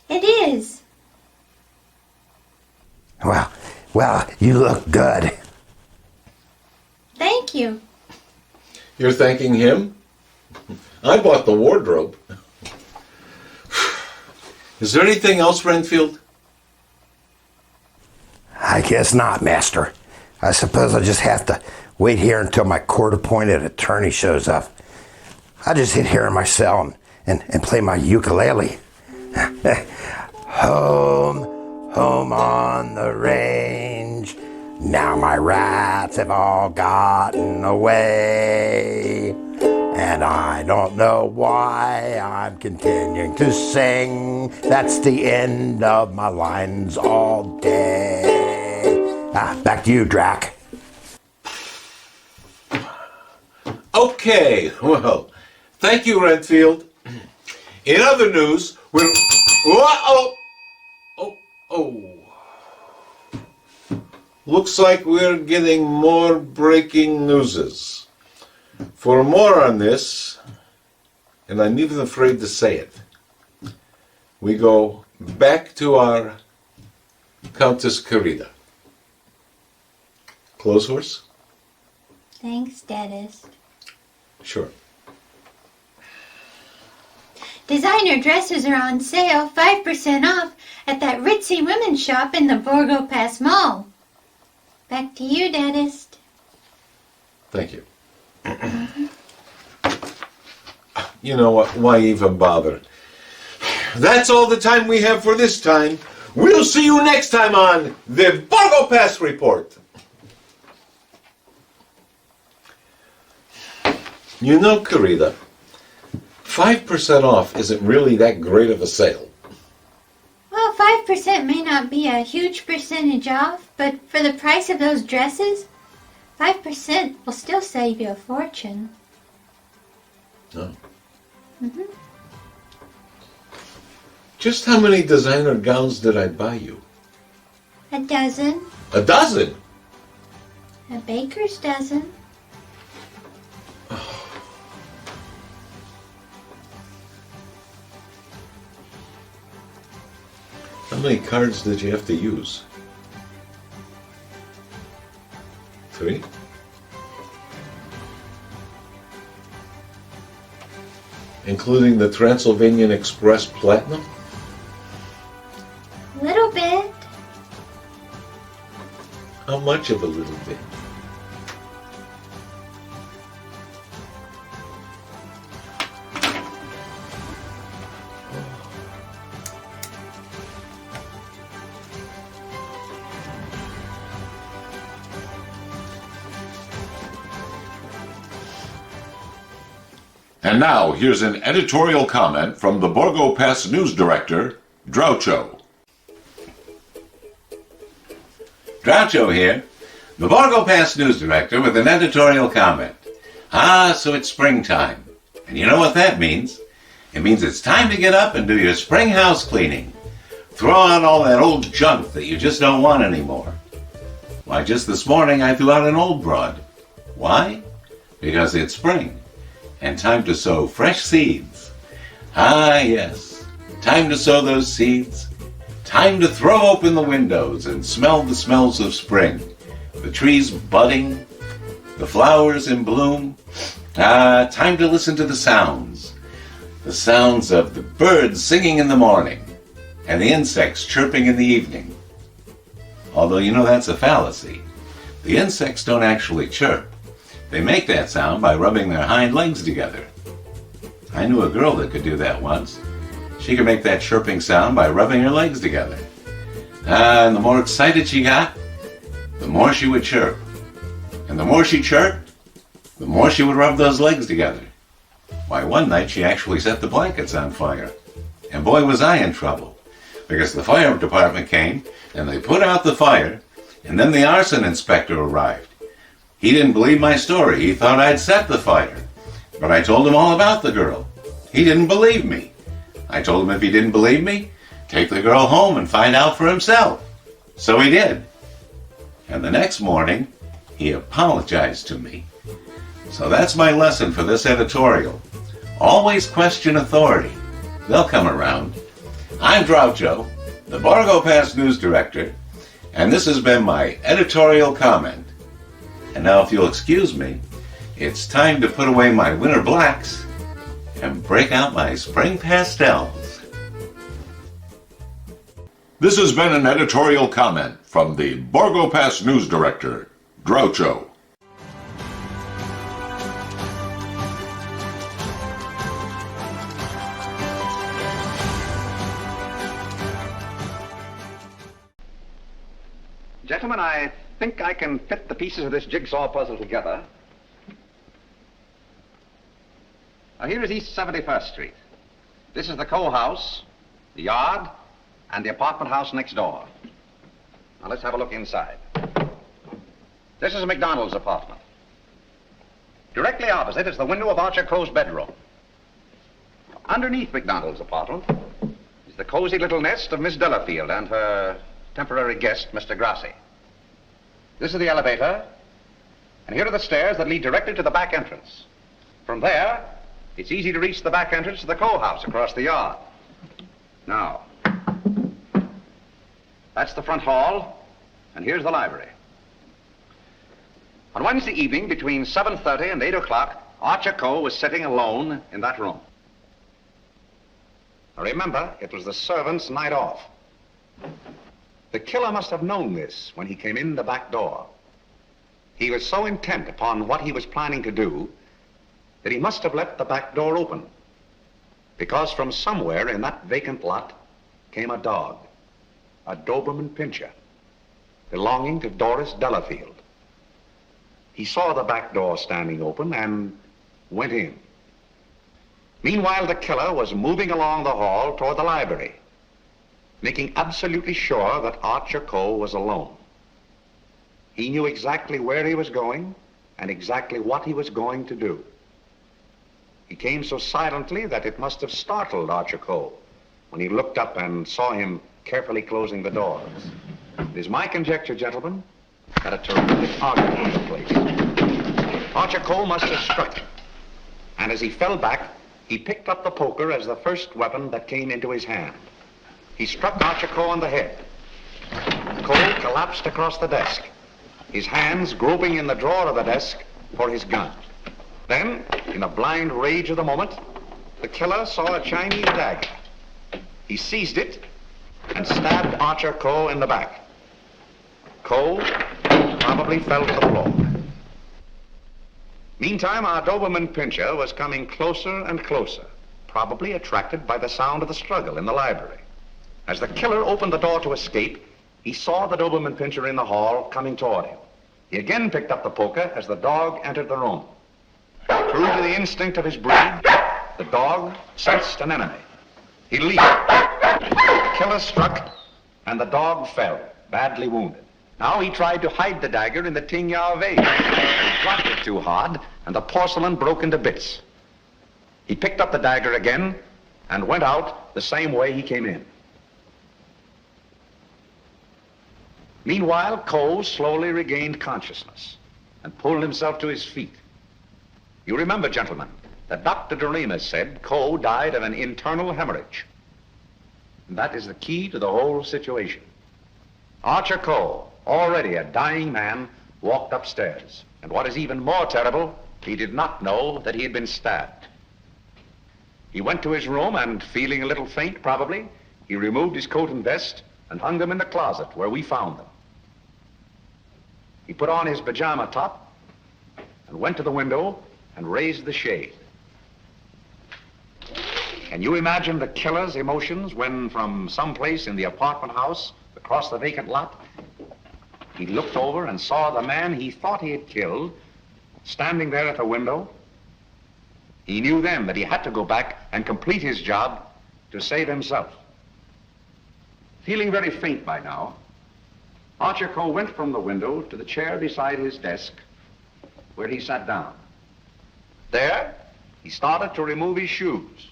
It is. Well, you look good. Thank you. You're thanking him? I bought the wardrobe. Is there anything else, Renfield? I guess not, Master. I suppose I'll just have to wait here until my court-appointed attorney shows up. I'll just sit here in my cell and play my ukulele. Home on the range. Now my rats have all gotten away. And I don't know why I'm continuing to sing. That's the end of my lines all day. Back to you, Drac. Okay, well, thank you, Renfield. In other news, we're... Looks like we're getting more breaking newses. For more on this, and I'm even afraid to say it, we go back to our Countess Carita. Clothes horse? Thanks, Deadest. Sure. Designer dresses are on sale, 5% off, at that ritzy women's shop in the Borgo Pass Mall. Back to you, Deadest. Thank you. You know what? Why even bother? That's all the time we have for this time. We'll see you next time on the Borgo Pass Report. You know, Carita, 5% off isn't really that great of a sale. Well, 5% may not be a huge percentage off, but for the price of those dresses, 5% will still save you a fortune. No. Mm-hmm. Just how many designer gowns did I buy you? A dozen. A dozen? A baker's dozen. How many cards did you have to use? 3? Including the Transylvanian Express Platinum? A little bit. How much of a little bit? And now, here's an editorial comment from the Borgo Pass news director, Groucho. Groucho here. The Borgo Pass news director with an editorial comment. So it's springtime. And you know what that means? It means it's time to get up and do your spring house cleaning. Throw out all that old junk that you just don't want anymore. Why, just this morning I threw out an old broad. Why? Because it's spring and time to sow fresh seeds. Yes, time to sow those seeds. Time to throw open the windows and smell the smells of spring. The trees budding, the flowers in bloom. Time to listen to the sounds. The sounds of the birds singing in the morning and the insects chirping in the evening. Although, you know, that's a fallacy. The insects don't actually chirp. They make that sound by rubbing their hind legs together. I knew a girl that could do that once. She could make that chirping sound by rubbing her legs together. And the more excited she got, the more she would chirp. And the more she chirped, the more she would rub those legs together. Why, one night she actually set the blankets on fire. And boy, was I in trouble. Because the fire department came, and they put out the fire, and then the arson inspector arrived. He didn't believe my story. He thought I'd set the fire. But I told him all about the girl. He didn't believe me. I told him if he didn't believe me, take the girl home and find out for himself. So he did. And the next morning, he apologized to me. So that's my lesson for this editorial. Always question authority. They'll come around. I'm Groucho, the Borgo Pass news director, and this has been my editorial comment. And now, if you'll excuse me, it's time to put away my winter blacks and break out my spring pastels. This has been an editorial comment from the Borgo Pass news director, Groucho. Gentlemen, I think I can fit the pieces of this jigsaw puzzle together. Now, here is East 71st Street. This is the coal house, the yard, and the apartment house next door. Now, let's have a look inside. This is McDonald's apartment. Directly opposite is the window of Archer Coe's bedroom. Underneath McDonald's apartment is the cozy little nest of Miss Delafield and her temporary guest, Mr. Grassi. This is the elevator, and here are the stairs that lead directly to the back entrance. From there, it's easy to reach the back entrance to the coal house across the yard. Now, that's the front hall, and here's the library. On Wednesday evening, between 7:30 and 8 o'clock, Archer Coe was sitting alone in that room. Now remember, it was the servant's night off. The killer must have known this when he came in the back door. He was so intent upon what he was planning to do that he must have left the back door open, because from somewhere in that vacant lot came a dog, a Doberman Pinscher, belonging to Doris Delafield. He saw the back door standing open and went in. Meanwhile, the killer was moving along the hall toward the library, making absolutely sure that Archer Coe was alone. He knew exactly where he was going and exactly what he was going to do. He came so silently that it must have startled Archer Coe when he looked up and saw him carefully closing the doors. It is my conjecture, gentlemen, that a terrific argument took place. Archer Coe must have struck him, and as he fell back, he picked up the poker as the first weapon that came into his hand. He struck Archer Coe on the head. Coe collapsed across the desk, his hands groping in the drawer of the desk for his gun. Then, in the blind rage of the moment, the killer saw a Chinese dagger. He seized it and stabbed Archer Coe in the back. Coe probably fell to the floor. Meantime, our Doberman Pinscher was coming closer and closer, probably attracted by the sound of the struggle in the library. As the killer opened the door to escape, he saw the Doberman Pinscher in the hall coming toward him. He again picked up the poker as the dog entered the room. True to the instinct of his breed, the dog sensed an enemy. He leaped. The killer struck, and the dog fell, badly wounded. Now he tried to hide the dagger in the Tingya vase. He dropped it too hard, and the porcelain broke into bits. He picked up the dagger again and went out the same way he came in. Meanwhile, Coe slowly regained consciousness and pulled himself to his feet. You remember, gentlemen, that Dr. Doremus said Coe died of an internal hemorrhage. And that is the key to the whole situation. Archer Coe, already a dying man, walked upstairs. And what is even more terrible, he did not know that he had been stabbed. He went to his room and, feeling a little faint probably, he removed his coat and vest and hung them in the closet where we found them. He put on his pajama top and went to the window and raised the shade. Can you imagine the killer's emotions when, from someplace in the apartment house across the vacant lot, he looked over and saw the man he thought he had killed standing there at the window? He knew then that he had to go back and complete his job to save himself. Feeling very faint by now, Archer Coe went from the window to the chair beside his desk, where he sat down. There, he started to remove his shoes.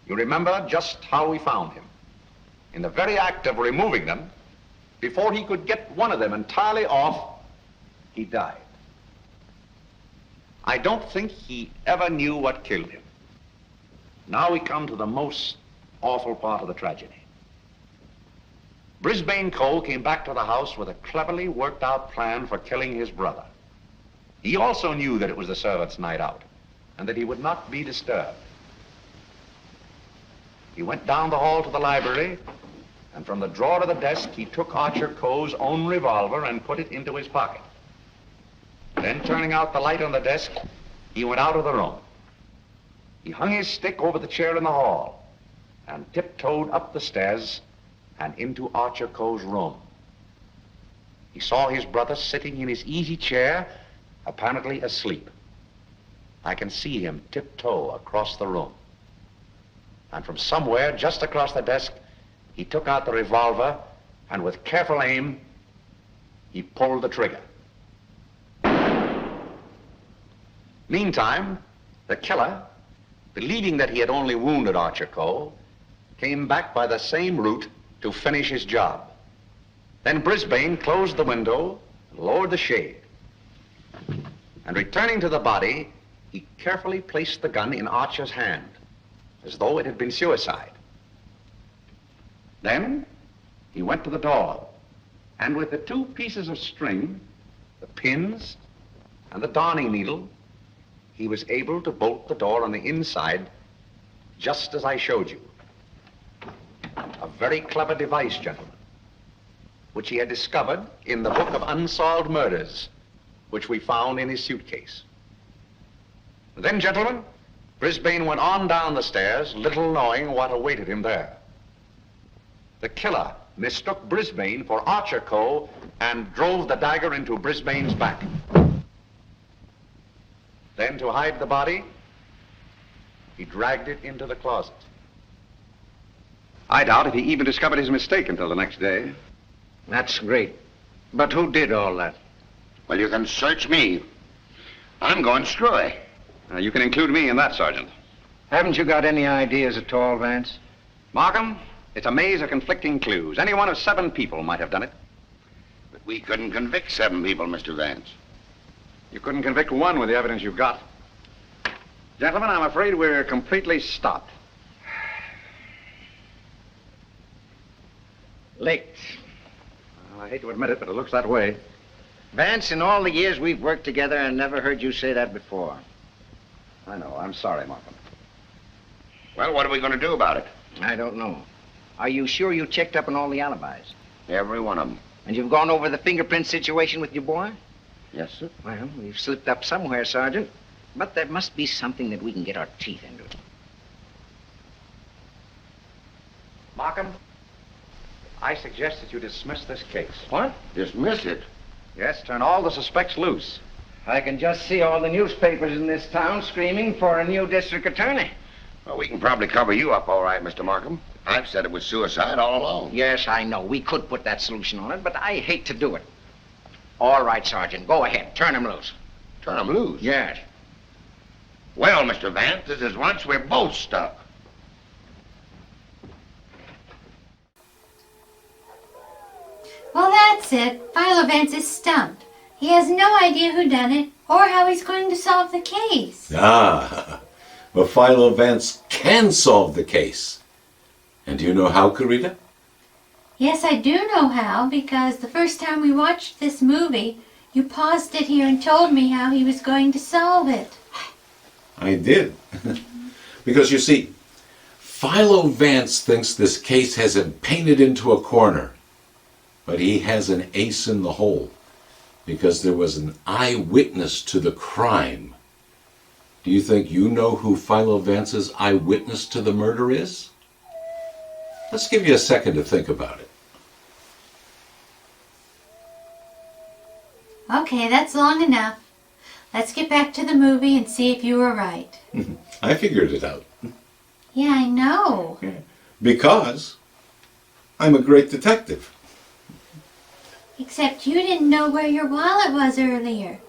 You remember just how we found him. In the very act of removing them, before he could get one of them entirely off, he died. I don't think he ever knew what killed him. Now we come to the most awful part of the tragedy. Brisbane Coe came back to the house with a cleverly worked out plan for killing his brother. He also knew that it was the servants' night out and that he would not be disturbed. He went down the hall to the library, and from the drawer of the desk, he took Archer Coe's own revolver and put it into his pocket. Then, turning out the light on the desk, he went out of the room. He hung his stick over the chair in the hall and tiptoed up the stairs and into Archer Coe's room. He saw his brother sitting in his easy chair, apparently asleep. I can see him tiptoe across the room. And from somewhere just across the desk, he took out the revolver and with careful aim, he pulled the trigger. Meantime, the killer, believing that he had only wounded Archer Coe, came back by the same route to finish his job. Then Brisbane closed the window and lowered the shade. And returning to the body, he carefully placed the gun in Archer's hand, as though it had been suicide. Then he went to the door, and with the two pieces of string, the pins and the darning needle, he was able to bolt the door on the inside, just as I showed you. A very clever device, gentlemen, which he had discovered in the book of Unsolved Murders, which we found in his suitcase. Then, gentlemen, Brisbane went on down the stairs, little knowing what awaited him there. The killer mistook Brisbane for Archer Coe and drove the dagger into Brisbane's back. Then, to hide the body, he dragged it into the closet. I doubt if he even discovered his mistake until the next day. That's great. But who did all that? Well, you can search me. I'm going screwy. You can include me in that, Sergeant. Haven't you got any ideas at all, Vance? Markham, it's a maze of conflicting clues. Any one of 7 people might have done it. But we couldn't convict 7 people, Mr. Vance. You couldn't convict 1 with the evidence you've got. Gentlemen, I'm afraid we're completely stopped. Licked. Well, I hate to admit it, but it looks that way. Vance, in all the years we've worked together, I never heard you say that before. I know. I'm sorry, Markham. Well, what are we going to do about it? I don't know. Are you sure you checked up on all the alibis? Every one of them. And you've gone over the fingerprint situation with your boy? Yes, sir. Well, we've slipped up somewhere, Sergeant. But there must be something that we can get our teeth into. Markham, I suggest that you dismiss this case. What? Dismiss it? Yes, turn all the suspects loose. I can just see all the newspapers in this town screaming for a new district attorney. Well, we can probably cover you up all right, Mr. Markham. I've said it was suicide all along. Yes, I know. We could put that solution on it, but I hate to do it. All right, Sergeant. Go ahead. Turn him loose. Turn him loose? Yes. Well, Mr. Vance, this is once we're both stuck. Well, that's it. Philo Vance is stumped. He has no idea who done it or how he's going to solve the case. Ah, but Philo Vance can solve the case. And do you know how, Carita? Yes, I do know how, because the first time we watched this movie, you paused it here and told me how he was going to solve it. I did. Because you see, Philo Vance thinks this case has him painted into a corner. But he has an ace in the hole, because there was an eyewitness to the crime. Do you think you know who Philo Vance's eyewitness to the murder is? Let's give you a second to think about it. Okay, that's long enough. Let's get back to the movie and see if you were right. I figured it out. Yeah, I know. Because I'm a great detective. Except you didn't know where your wallet was earlier.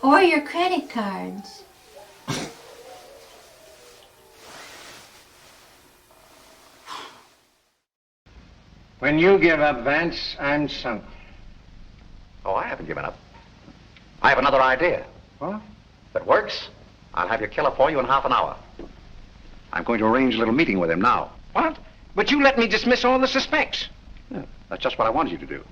Or your credit cards. When you give up, Vance, I'm sunk. Oh, I haven't given up. I have another idea. What? If it works, I'll have your killer for you in half an hour. I'm going to arrange a little meeting with him now. What? But you let me dismiss all the suspects. Yeah, that's just what I wanted you to do.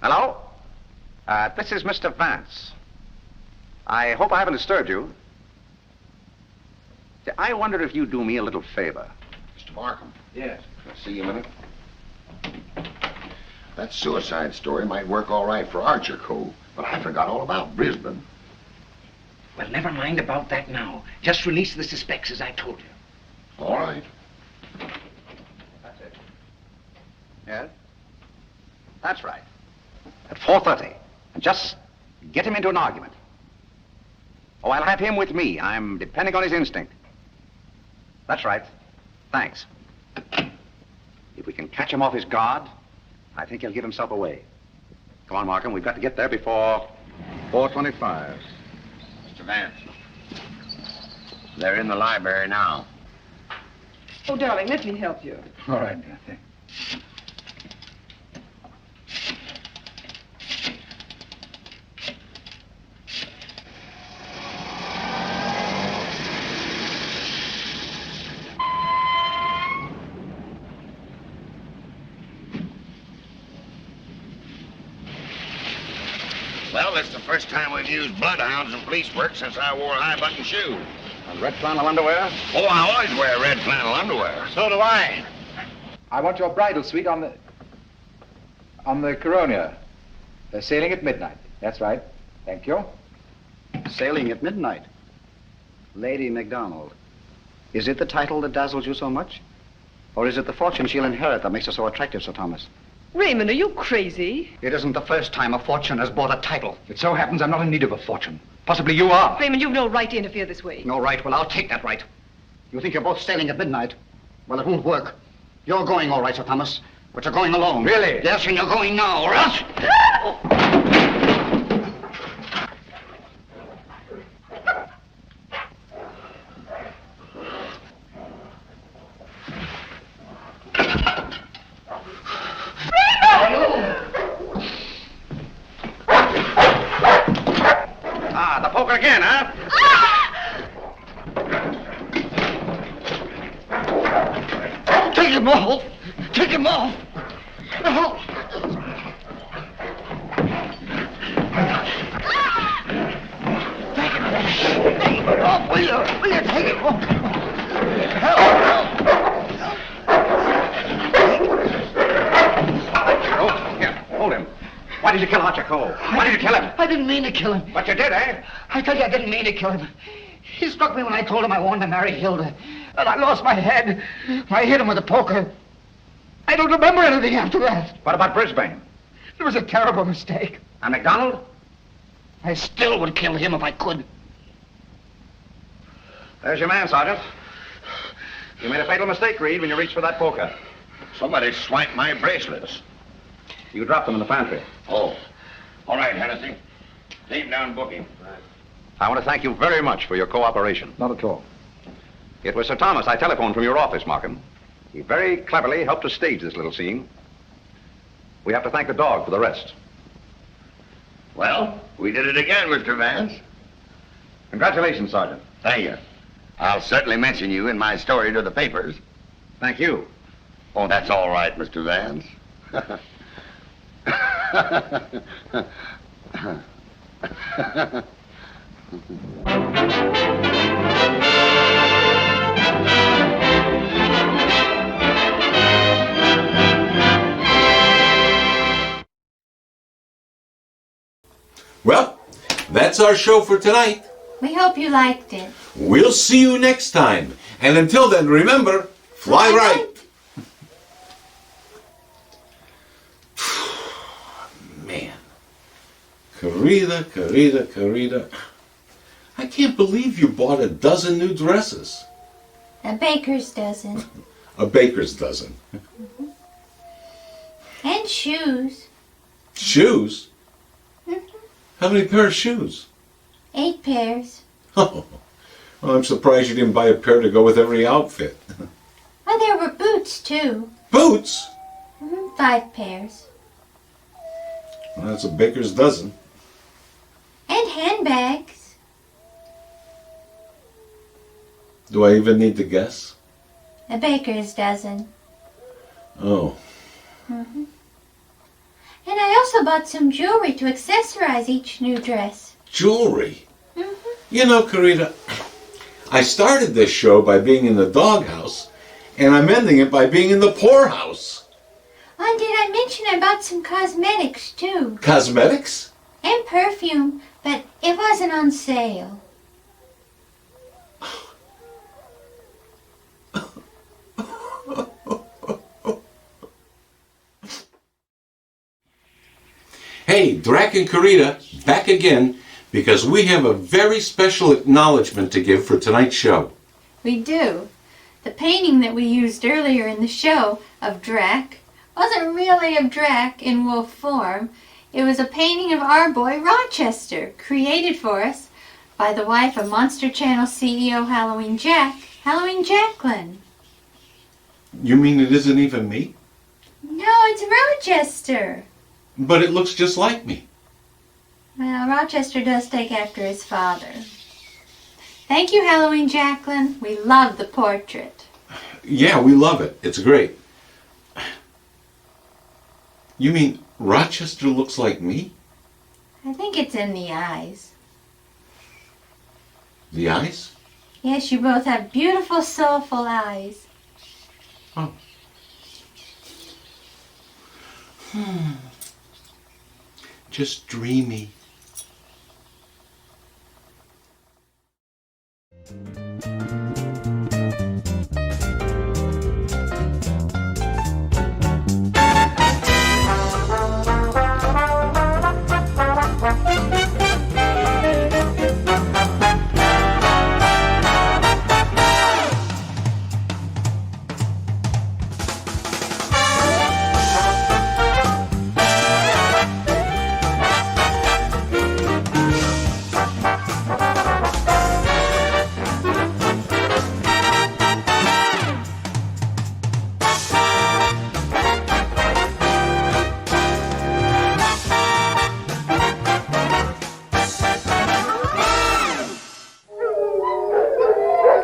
Hello? This is Mr. Vance. I hope I haven't disturbed you. I wondered if you'd do me a little favor. Mr. Markham. Yes. I'll see you a minute. That suicide story might work all right for Archer Cove, but I forgot all about Brisbane. Well, never mind about that now. Just release the suspects as I told you. All right. That's it. Yes? That's right. At 4:30. And just get him into an argument. Oh, I'll have him with me. I'm depending on his instinct. That's right. Thanks. If we can catch him off his guard, I think he'll give himself away. Come on, Markham. We've got to get there before 4:25. Mr. Vance. They're in the library now. Oh, darling, let me help you. All right. Well, it's the first time we've used bloodhounds in police work since I wore high-button shoes. And red flannel underwear? Oh, I always wear red flannel underwear. So do I. I want your bridal suite on the Coronia. They're sailing at midnight. That's right. Thank you. Sailing at midnight. Lady MacDonald. Is it the title that dazzles you so much? Or is it the fortune she'll inherit that makes her so attractive, Sir Thomas? Raymond, are you crazy? It isn't the first time a fortune has bought a title. It so happens I'm not in need of a fortune. Possibly you are. Raymond, you've no right to interfere this way. No right? Well, I'll take that right. You think you're both sailing at midnight? Well, it won't work. You're going all right, Sir Thomas, but you're going alone. Really? Yes, and you're going now, or else... Ah, the poker again, huh? Take him off! Take him off! Oh. Take him off! Will you take him off? Here, hold him. Why did you kill Archer Cole? Why did you kill him? I didn't mean to kill him. But you did, eh? I tell you, I didn't mean to kill him. He struck me when I told him I wanted to marry Hilda. And I lost my head. I hit him with a poker. I don't remember anything after that. What about Brisbane? It was a terrible mistake. And MacDonald? I still would kill him if I could. There's your man, Sergeant. You made a fatal mistake, Reed, when you reached for that poker. Somebody swiped my bracelets. You dropped them in the pantry. Oh. All right, Hennessy. Leave down booking. I want to thank you very much for your cooperation. Not at all. It was Sir Thomas I telephoned from your office, Markham. He very cleverly helped us stage this little scene. We have to thank the dog for the rest. Well, we did it again, Mr. Vance. Congratulations, Sergeant. Thank you. I'll certainly mention you in my story to the papers. Thank you. Oh, that's all right, Mr. Vance. Well, that's our show for tonight. We hope you liked it. We'll see you next time. And until then, remember, fly right. Man. Carita. I can't believe you bought a dozen new dresses. A baker's dozen. A baker's dozen. And shoes. Shoes? How many pair of shoes? 8 pairs. Oh, well, I'm surprised you didn't buy a pair to go with every outfit. Oh, there were boots, too. Boots? 5 pairs. Well, that's a baker's dozen. And handbags. Do I even need to guess? A baker's dozen. Oh. And I also bought some jewelry to accessorize each new dress. Jewelry? You know, Carita, I started this show by being in the doghouse, and I'm ending it by being in the poorhouse. Oh, and did I mention I bought some cosmetics, too? Cosmetics? And perfume, but it wasn't on sale. Hey, Drac and Carita, back again, because we have a very special acknowledgement to give for tonight's show. We do. The painting that we used earlier in the show of Drac wasn't really of Drac in wolf form. It was a painting of our boy Rochester, created for us by the wife of Monster Channel CEO Halloween Jacqueline. You mean it isn't even me? No, it's Rochester. But it looks just like me. Well, Rochester does take after his father. Thank you, Halloween Jacqueline. We love the portrait. Yeah, we love it. It's great. You mean Rochester looks like me? I think it's in the eyes. The eyes? Yes, you both have beautiful, soulful eyes. Oh. Just dreamy.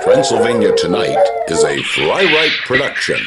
Transylvania Tonight is a Fly Right production.